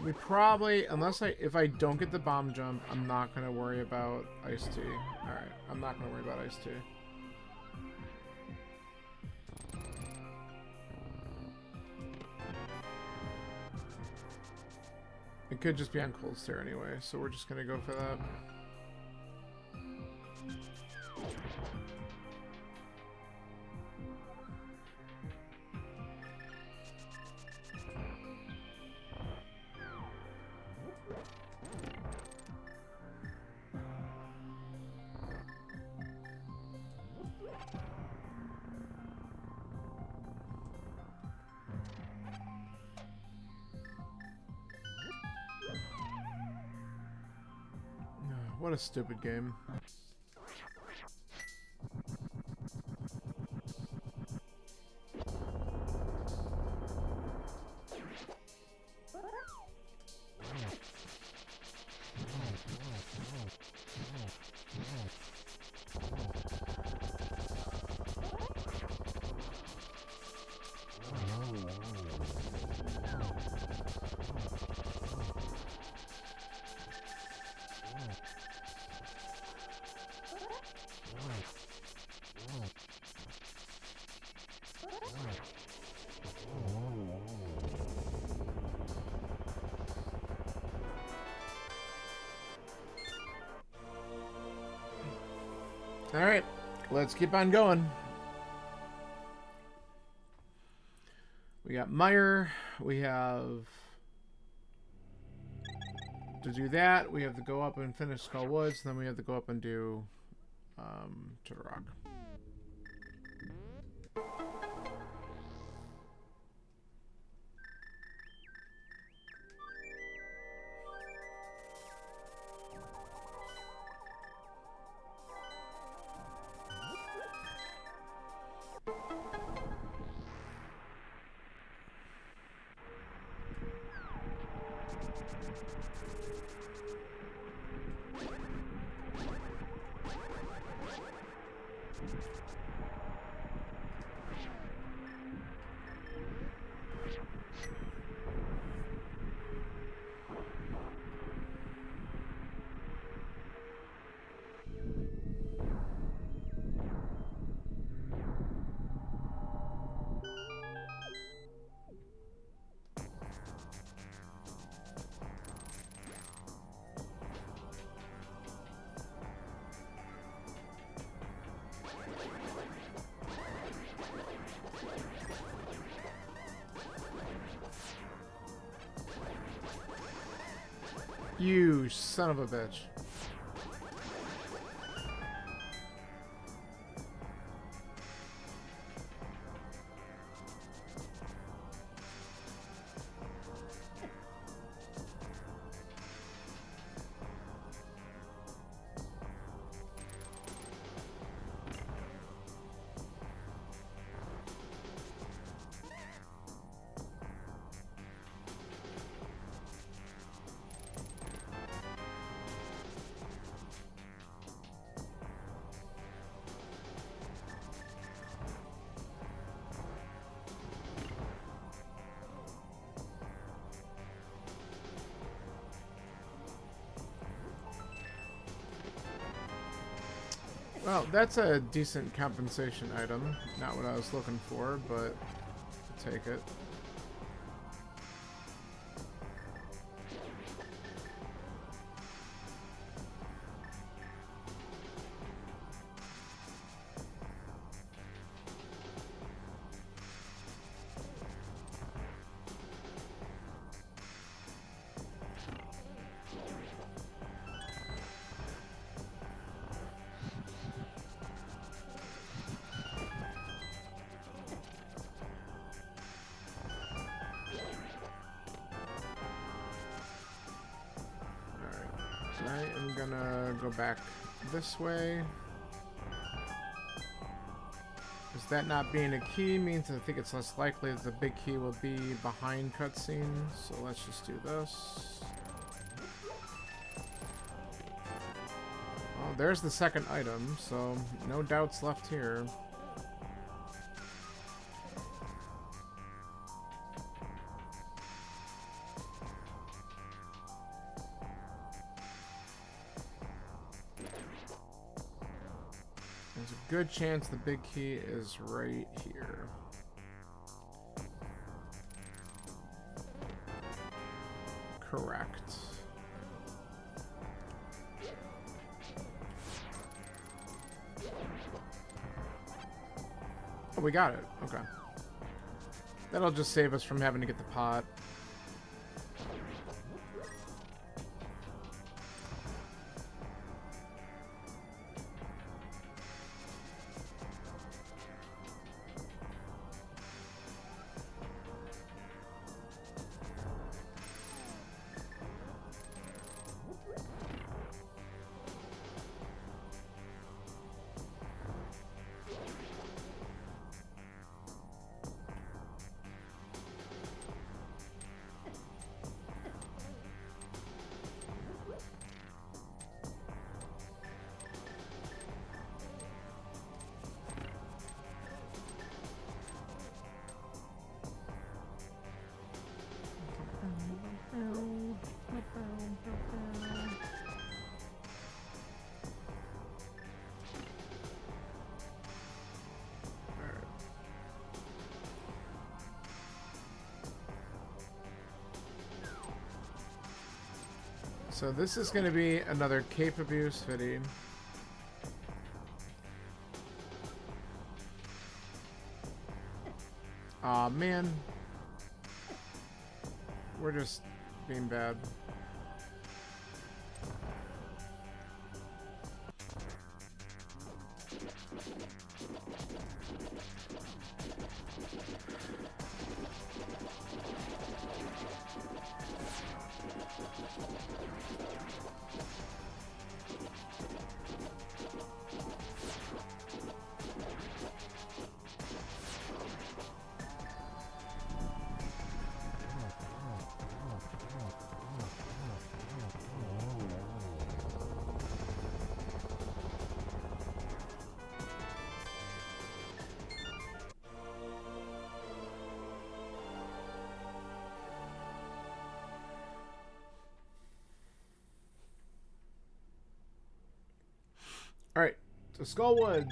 We probably, if I don't get the bomb jump, I'm not gonna worry about iced tea. Alright, I'm not gonna worry about iced tea. It could just be on cold stare anyway, so we're just gonna go for that. What a stupid game. Alright, let's keep on going. We got Meyer. We have to do that. We have to go up and finish Skull Woods. Then we have to go up and do Turtle Rock. You son of a bitch. Well, that's a decent compensation item. Not what I was looking for, but I'll take it. I am gonna go back this way. Because that not being a key means I think it's less likely that the big key will be behind cutscenes. So let's just do this. Oh, there's the second item, so no doubts left here. There's a good chance the big key is right here. Correct. Oh, we got it. Okay. That'll just save us from having to get the pot. So this is going to be another cape abuse video. Aw, man. We're just being bad. Alright, so Skullwoods.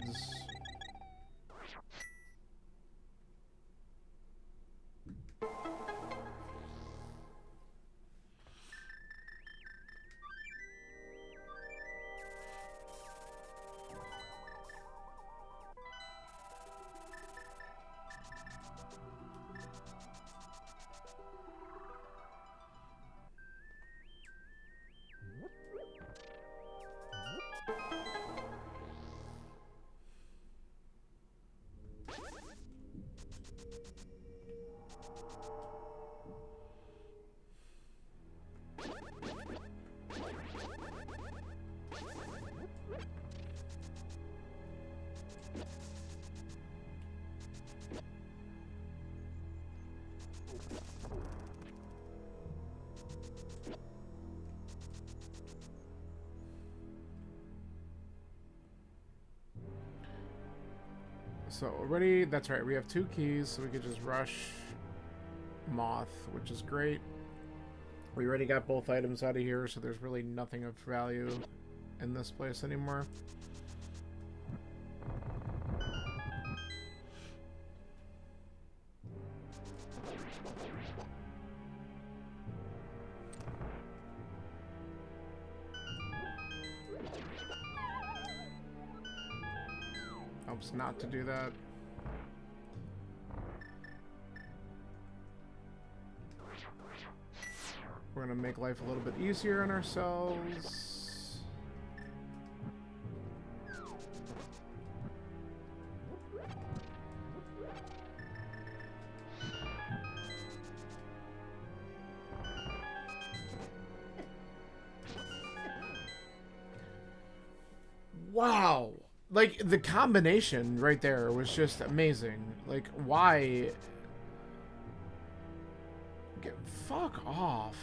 So already, that's right, we have 2 keys, so we could just rush Moth, which is great. We already got both items out of here, so there's really nothing of value in this place anymore. Helps not to do that. We're gonna make life a little bit easier on ourselves. Wow! Like, the combination right there was just amazing. Like, why? Fuck off.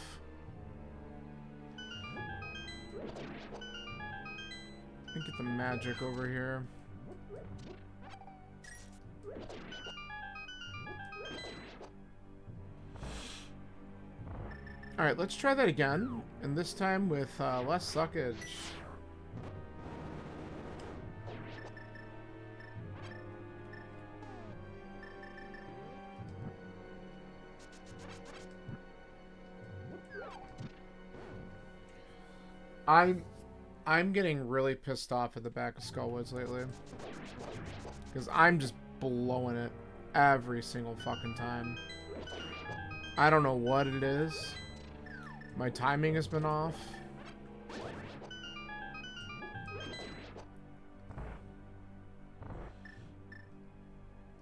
Let me get the magic over here. Alright, let's try that again. And this time with less suckage. I'm getting really pissed off at the back of Skullwoods lately. Because I'm just blowing it every single fucking time. I don't know what it is. My timing has been off.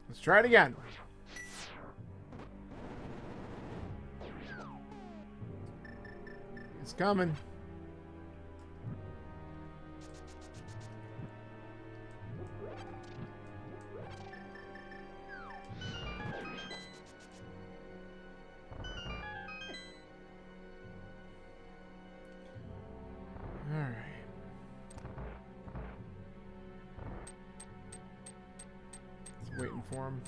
Let's try it again. It's coming. Waiting for him.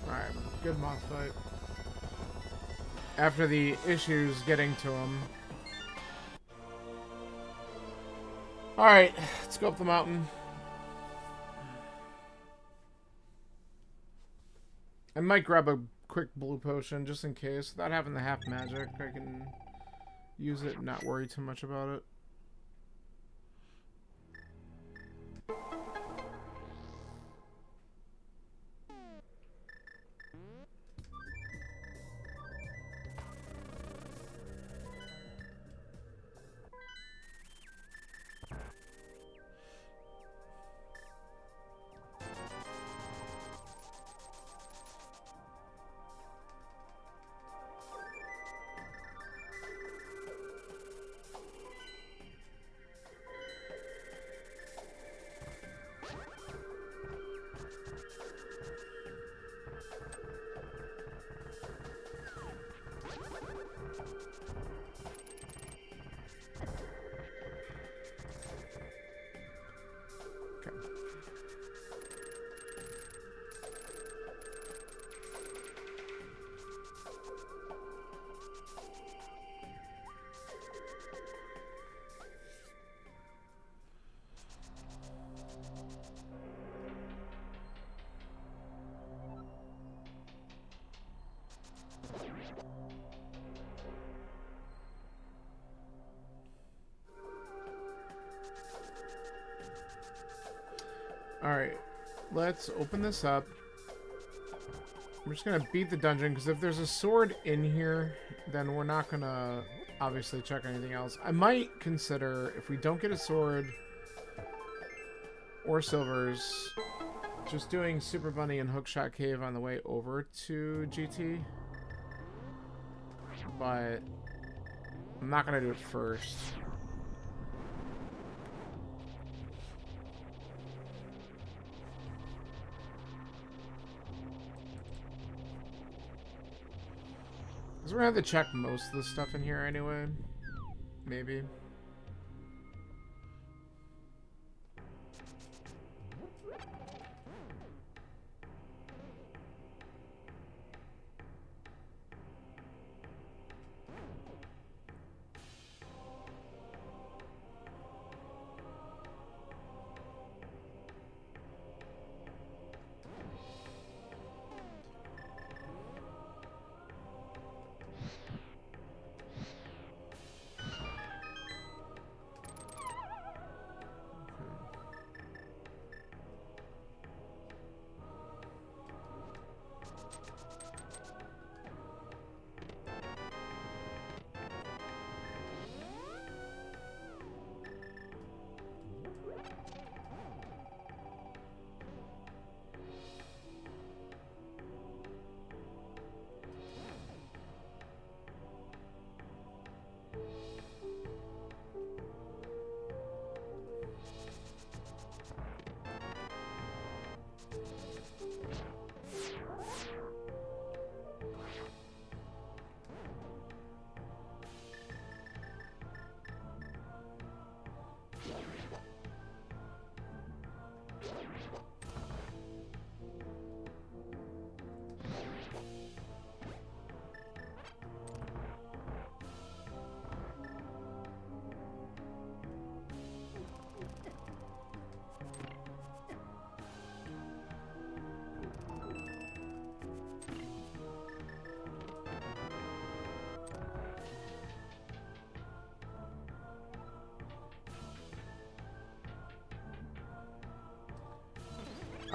Alright, good moth fight. After the issues getting to him. Alright, let's go up the mountain. I might grab a quick blue potion just in case. Without having the half magic, I can use it and not worry too much about it. Alright, let's open this up. We're just gonna beat the dungeon, because if there's a sword in here, then we're not gonna obviously check anything else. I might consider, if we don't get a sword or silvers, just doing Super Bunny and Hookshot Cave on the way over to GT. But I'm not gonna do it first. Because we're gonna have to check most of the stuff in here anyway. Maybe.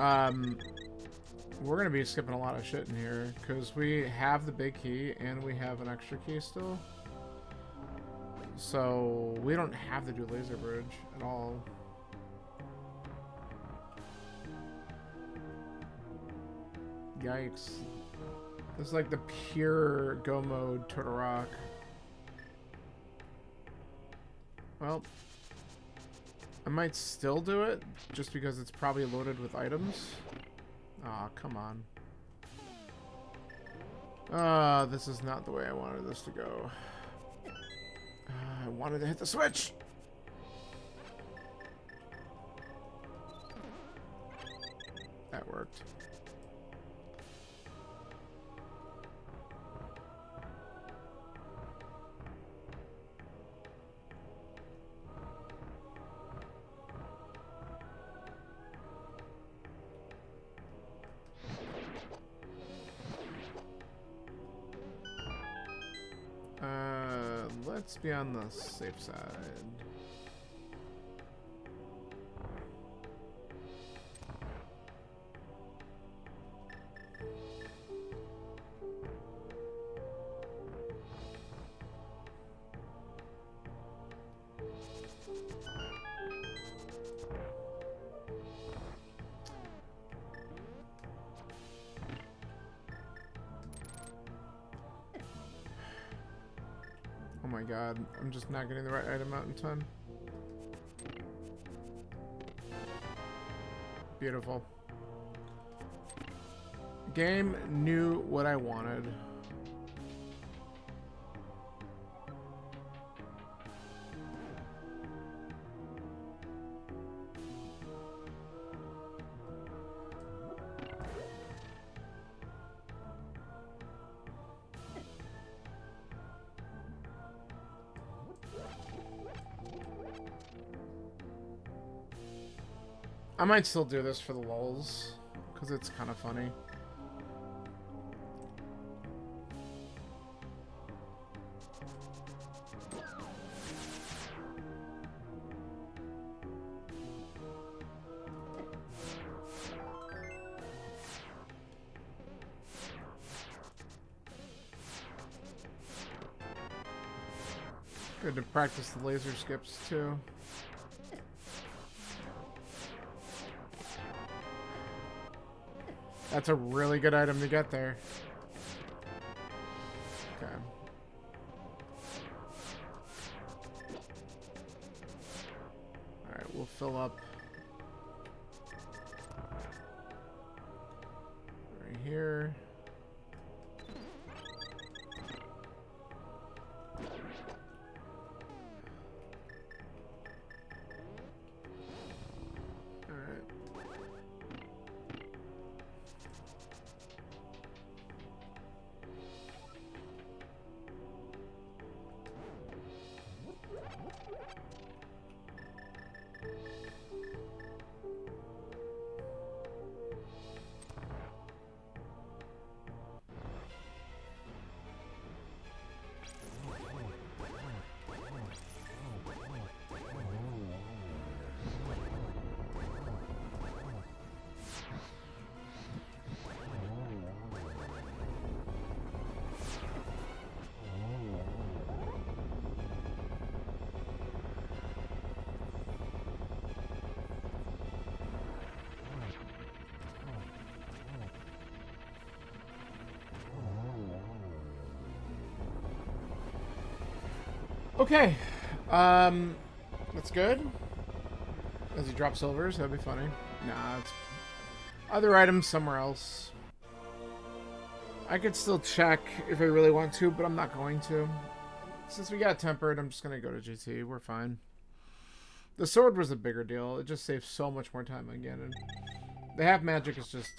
We're gonna be skipping a lot of shit in here because we have the big key and we have an extra key still. So we don't have to do laser bridge at all. Yikes. This is like the pure go mode Totorock. Well, I might still do it just because it's probably loaded with items. Aw, come on. This is not the way I wanted this to go. I wanted to hit the switch! That worked. Let's be on the safe side. Oh my god, I'm just not getting the right item out in time. Beautiful. Game knew what I wanted. I might still do this for the lulz, because it's kind of funny. Good to practice the laser skips too. That's a really good item to get there. Okay. Alright, we'll fill up right here. Okay, that's good. As he drops silvers, that'd be funny. Nah, it's other items somewhere else. I could still check if I really want to, but I'm not going to. Since we got tempered, I'm just gonna go to GT. We're fine. The sword was a bigger deal. It just saves so much more time again, and the half magic is just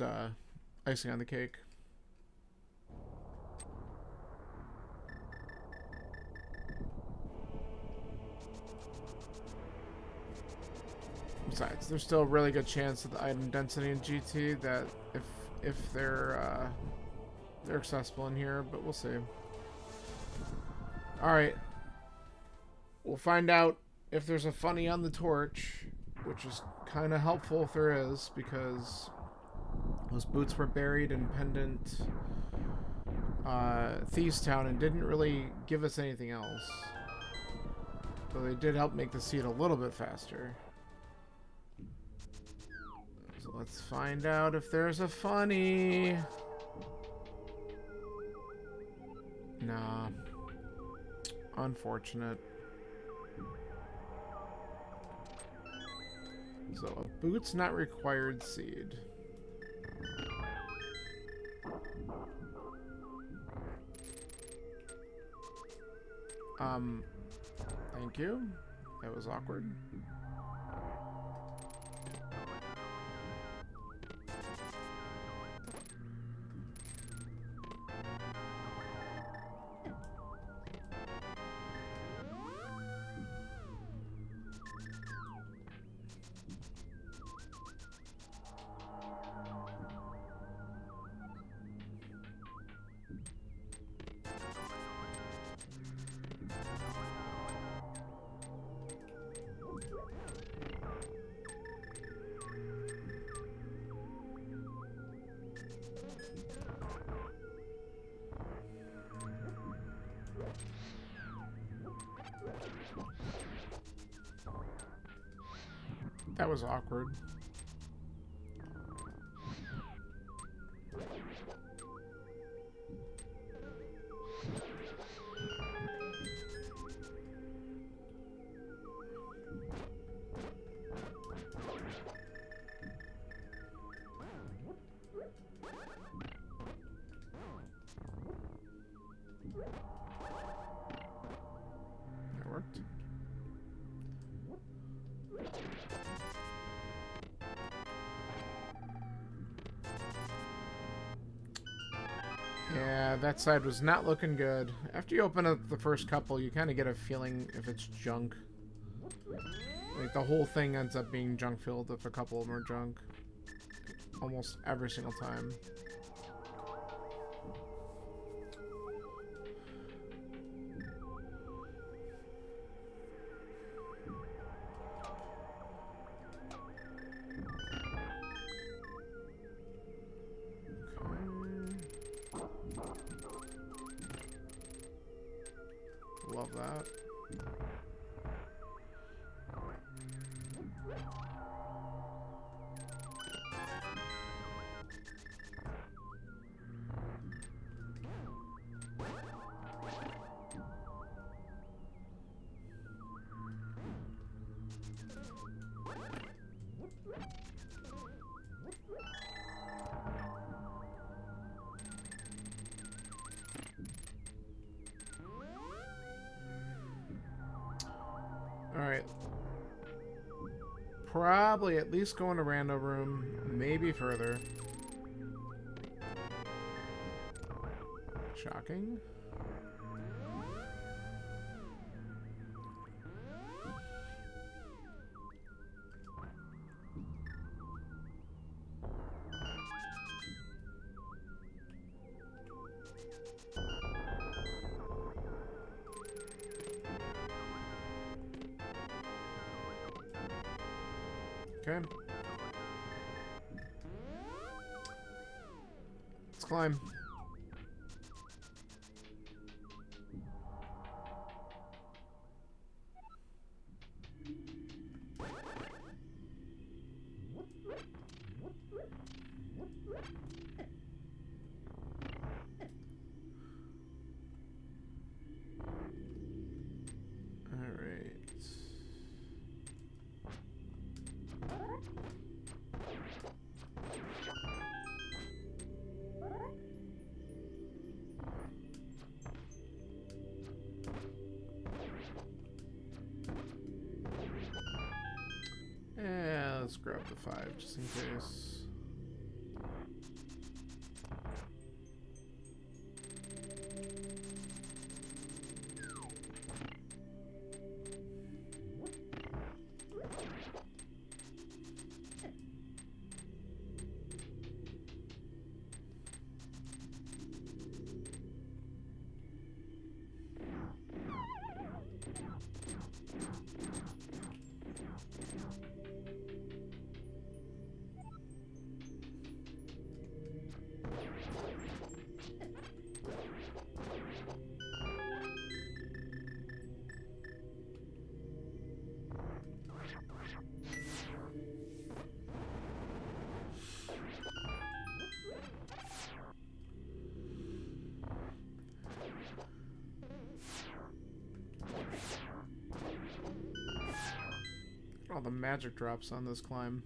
icing on the cake. Besides, there's still a really good chance of the item density in GT that if they're accessible in here, but we'll see. All right, we'll find out if there's a funny on the torch, which is kind of helpful if there is, because Those boots were buried in Pendant Thieves Town and didn't really give us anything else. But they did help make the seed a little bit faster. So let's find out if there's a funny. Nah. Unfortunate. So a boot's not required seed. Thank you. That was awkward. That was awkward. That worked. Yeah, that side was not looking good. After you open up the first couple, you kind of get a feeling if it's junk. Like, the whole thing ends up being junk-filled if a couple of them are junk. Almost every single time. Love that. Alright. Probably at least go in a rando room, maybe further. Shocking. Okay. Let's climb. Yeah, let's grab the 5 just in case. all the magic drops on this climb.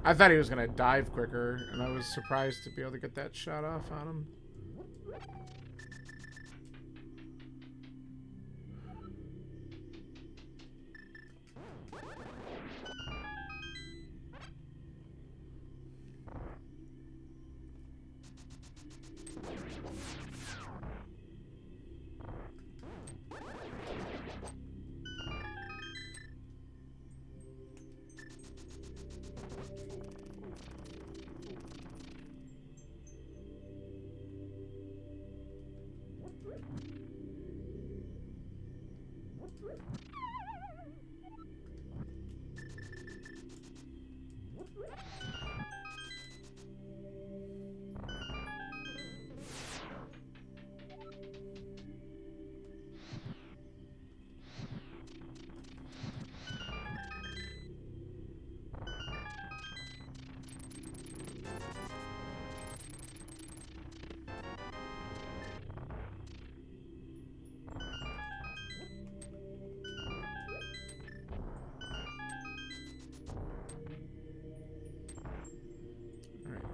I thought he was going to dive quicker, and I was surprised to be able to get that shot off on him.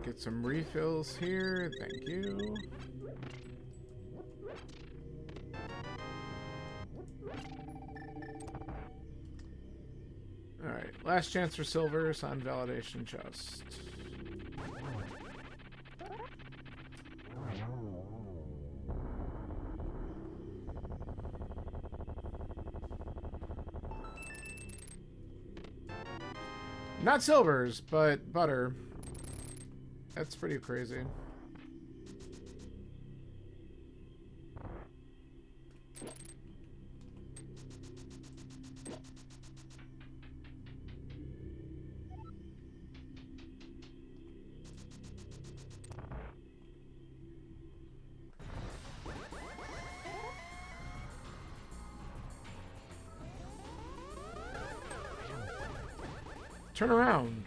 Get some refills here, thank you. Alright, last chance for silvers on validation chest. Not silvers, but butter. That's pretty crazy. Turn around.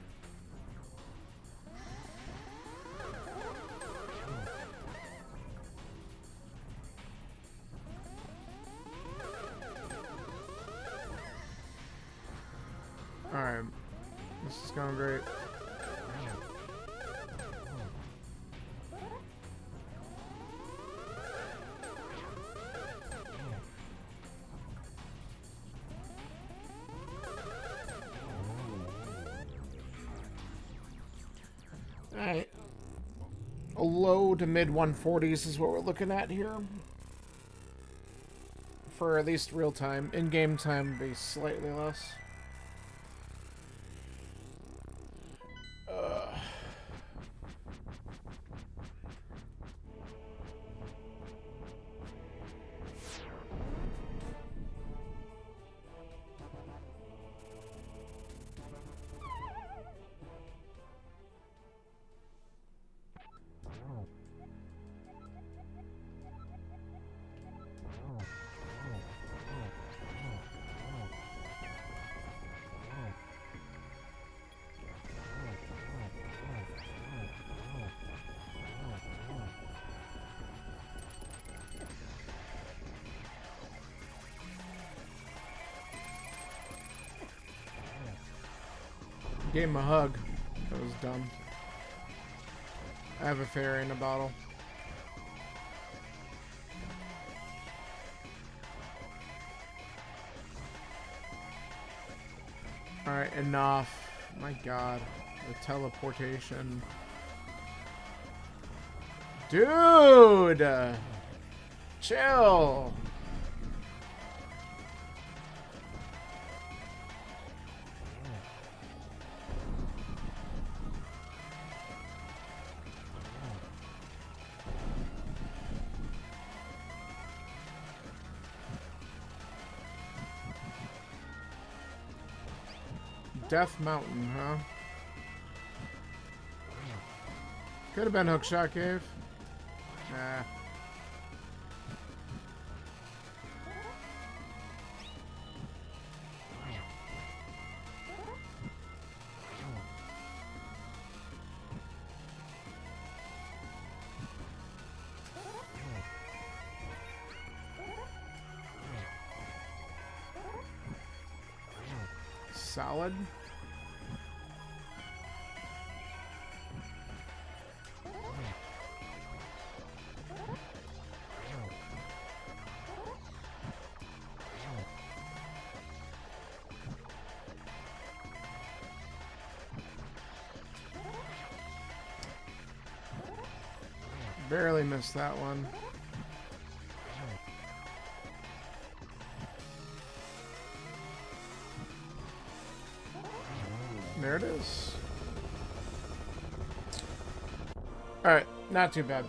Alright. This is going great. Alright. A low to mid 140s is what we're looking at here. For at least real time. In-game time would be slightly less. Gave him a hug. That was dumb. I have a fairy in a bottle. Alright, enough. My god. The teleportation. Dude! Chill! Death Mountain, huh? Could have been Hookshot Cave. Nah. Solid. Barely missed that one. There it is. Alright, not too bad.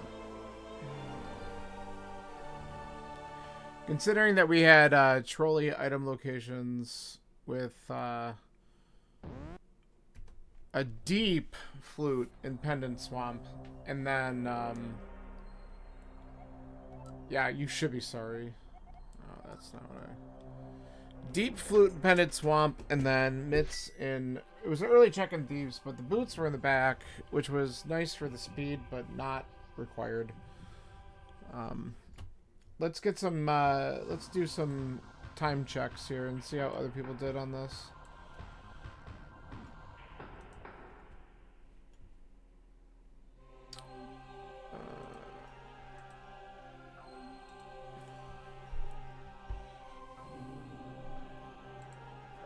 Considering that we had trolley item locations with a deep flute in Pendant Swamp, and then yeah, you should be sorry. Oh, that's not what I... Deep flute in Pendant Swamp, and then mitts in... It was an early check in Thieves, but the boots were in the back, which was nice for the speed, but not required. Let's get some, let's do some time checks here and see how other people did on this.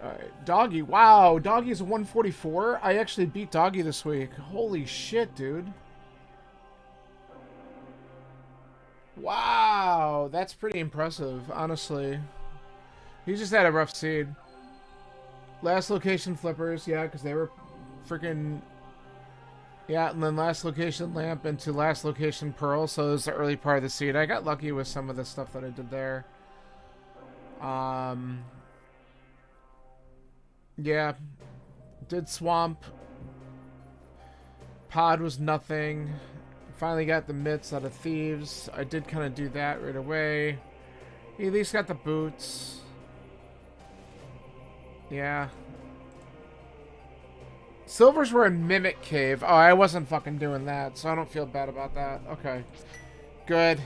Alright, Doggy. Wow, Doggy's a 144. I actually beat Doggy this week. Holy shit, dude. Wow, that's pretty impressive, honestly. He just had a rough seed. Last location flippers, yeah, because they were freaking... Yeah, and then last location lamp into last location pearl, so it was the early part of the seed. I got lucky with some of the stuff that I did there. Yeah. Did swamp. Pod was nothing. Finally got the mitts out of Thieves. I did kind of do that right away. He at least got the boots. Yeah. Silvers were in Mimic Cave. Oh, I wasn't fucking doing that, so I don't feel bad about that. Okay. Good.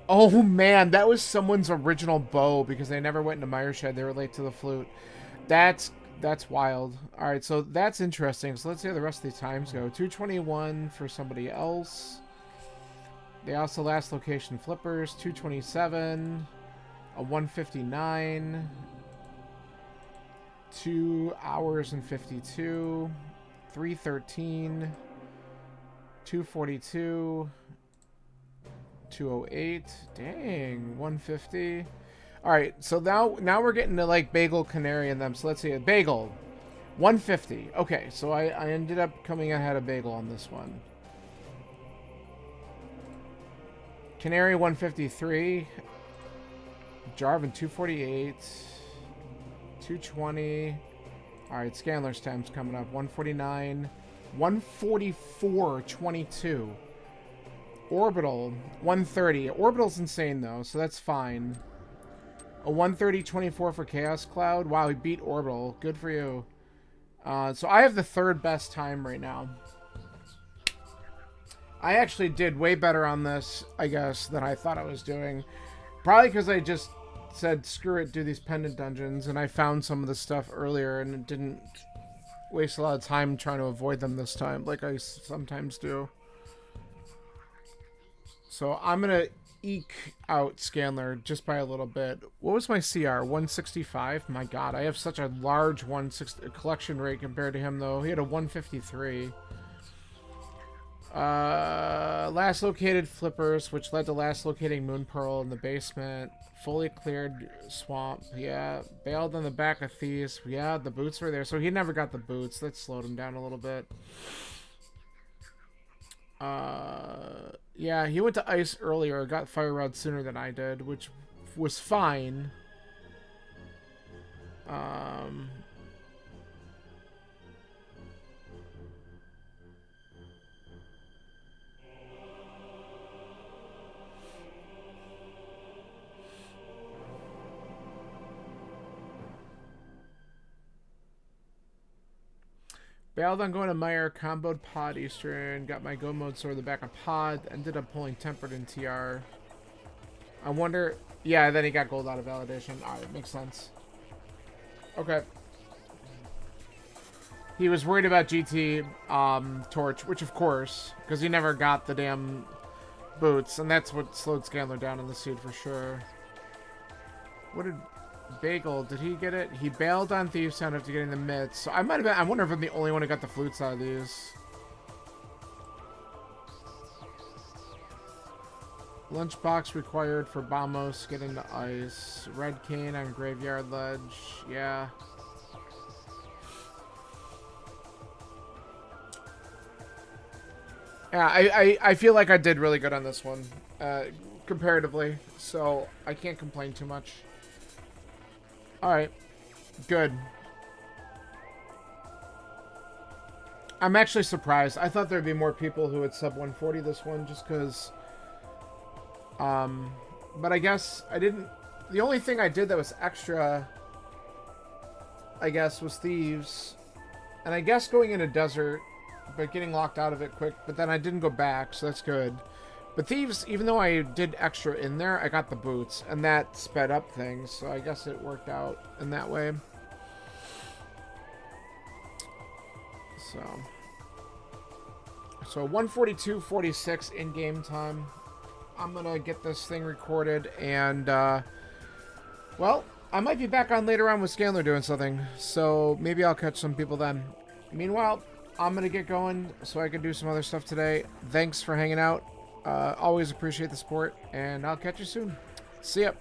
Oh man, that was someone's original bow because they never went into Mireshed. They were late to the flute. That's wild. Alright, so that's interesting. So let's see how the rest of these times go. 221 for somebody else. They also last location flippers. 227. A 159. 2 hours and 52. 313. 242. 208. Dang, 150. Alright, so now we're getting to like Bagel, Canary, and them. So let's see. A Bagel. 150. Okay, so I ended up coming ahead of Bagel on this one. Canary 153. Jarvan 248. 220. Alright, Scanler's time's coming up. 149. 144.22. Orbital 130. Orbital's insane though, so that's fine. A 130.24 for Chaos Cloud. Wow, he beat Orbital. Good for you. So I have the third best time right now. I actually did way better on this, I guess, than I thought I was doing. Probably because I just said, screw it, do these pendant dungeons, and I found some of the stuff earlier and didn't waste a lot of time trying to avoid them this time, like I sometimes do. So I'm going to eke out Scanler just by a little bit. What was my CR? 165? My god, I have such a large 160 collection rate compared to him, though. He had a 153. Last located flippers, which led to last locating Moon Pearl in the basement. Fully cleared swamp. Yeah. Bailed on the back of Thieves. Yeah, the boots were there. So he never got the boots. That slowed him down a little bit. Yeah, he went to ice earlier, got Fire Rod sooner than I did, which was fine. Um... Bailed on going to Meyer, comboed Pod Eastern, got my go mode sword in the back of Pod, ended up pulling Tempered in TR. I wonder... Yeah, then he got gold out of validation. Alright, makes sense. Okay. He was worried about GT Torch, which of course, because he never got the damn boots, and that's what slowed Scanler down in the seed for sure. What did... Bagel, did he get it? He bailed on Thieves Town after getting the mitts. So I might have been... I wonder if I'm the only one who got the flutes out of these. Lunchbox required for Bamos. Get into ice. Red cane on Graveyard Ledge. Yeah. Yeah, I feel like I did really good on this one. Comparatively. So I can't complain too much. Alright. Good. I'm actually surprised. I thought there'd be more people who would sub 140 this one just because... but I guess I didn't... The only thing I did that was extra, I guess, was Thieves. And I guess going into Desert, but getting locked out of it quick. But then I didn't go back, so that's good. But Thieves, even though I did extra in there, I got the boots. And that sped up things, so I guess it worked out in that way. So 142.46 in-game time. I'm gonna get this thing recorded, and, well, I might be back on later on with Scanler doing something, so maybe I'll catch some people then. Meanwhile, I'm gonna get going so I can do some other stuff today. Thanks for hanging out. Always appreciate the support, and I'll catch you soon. See ya.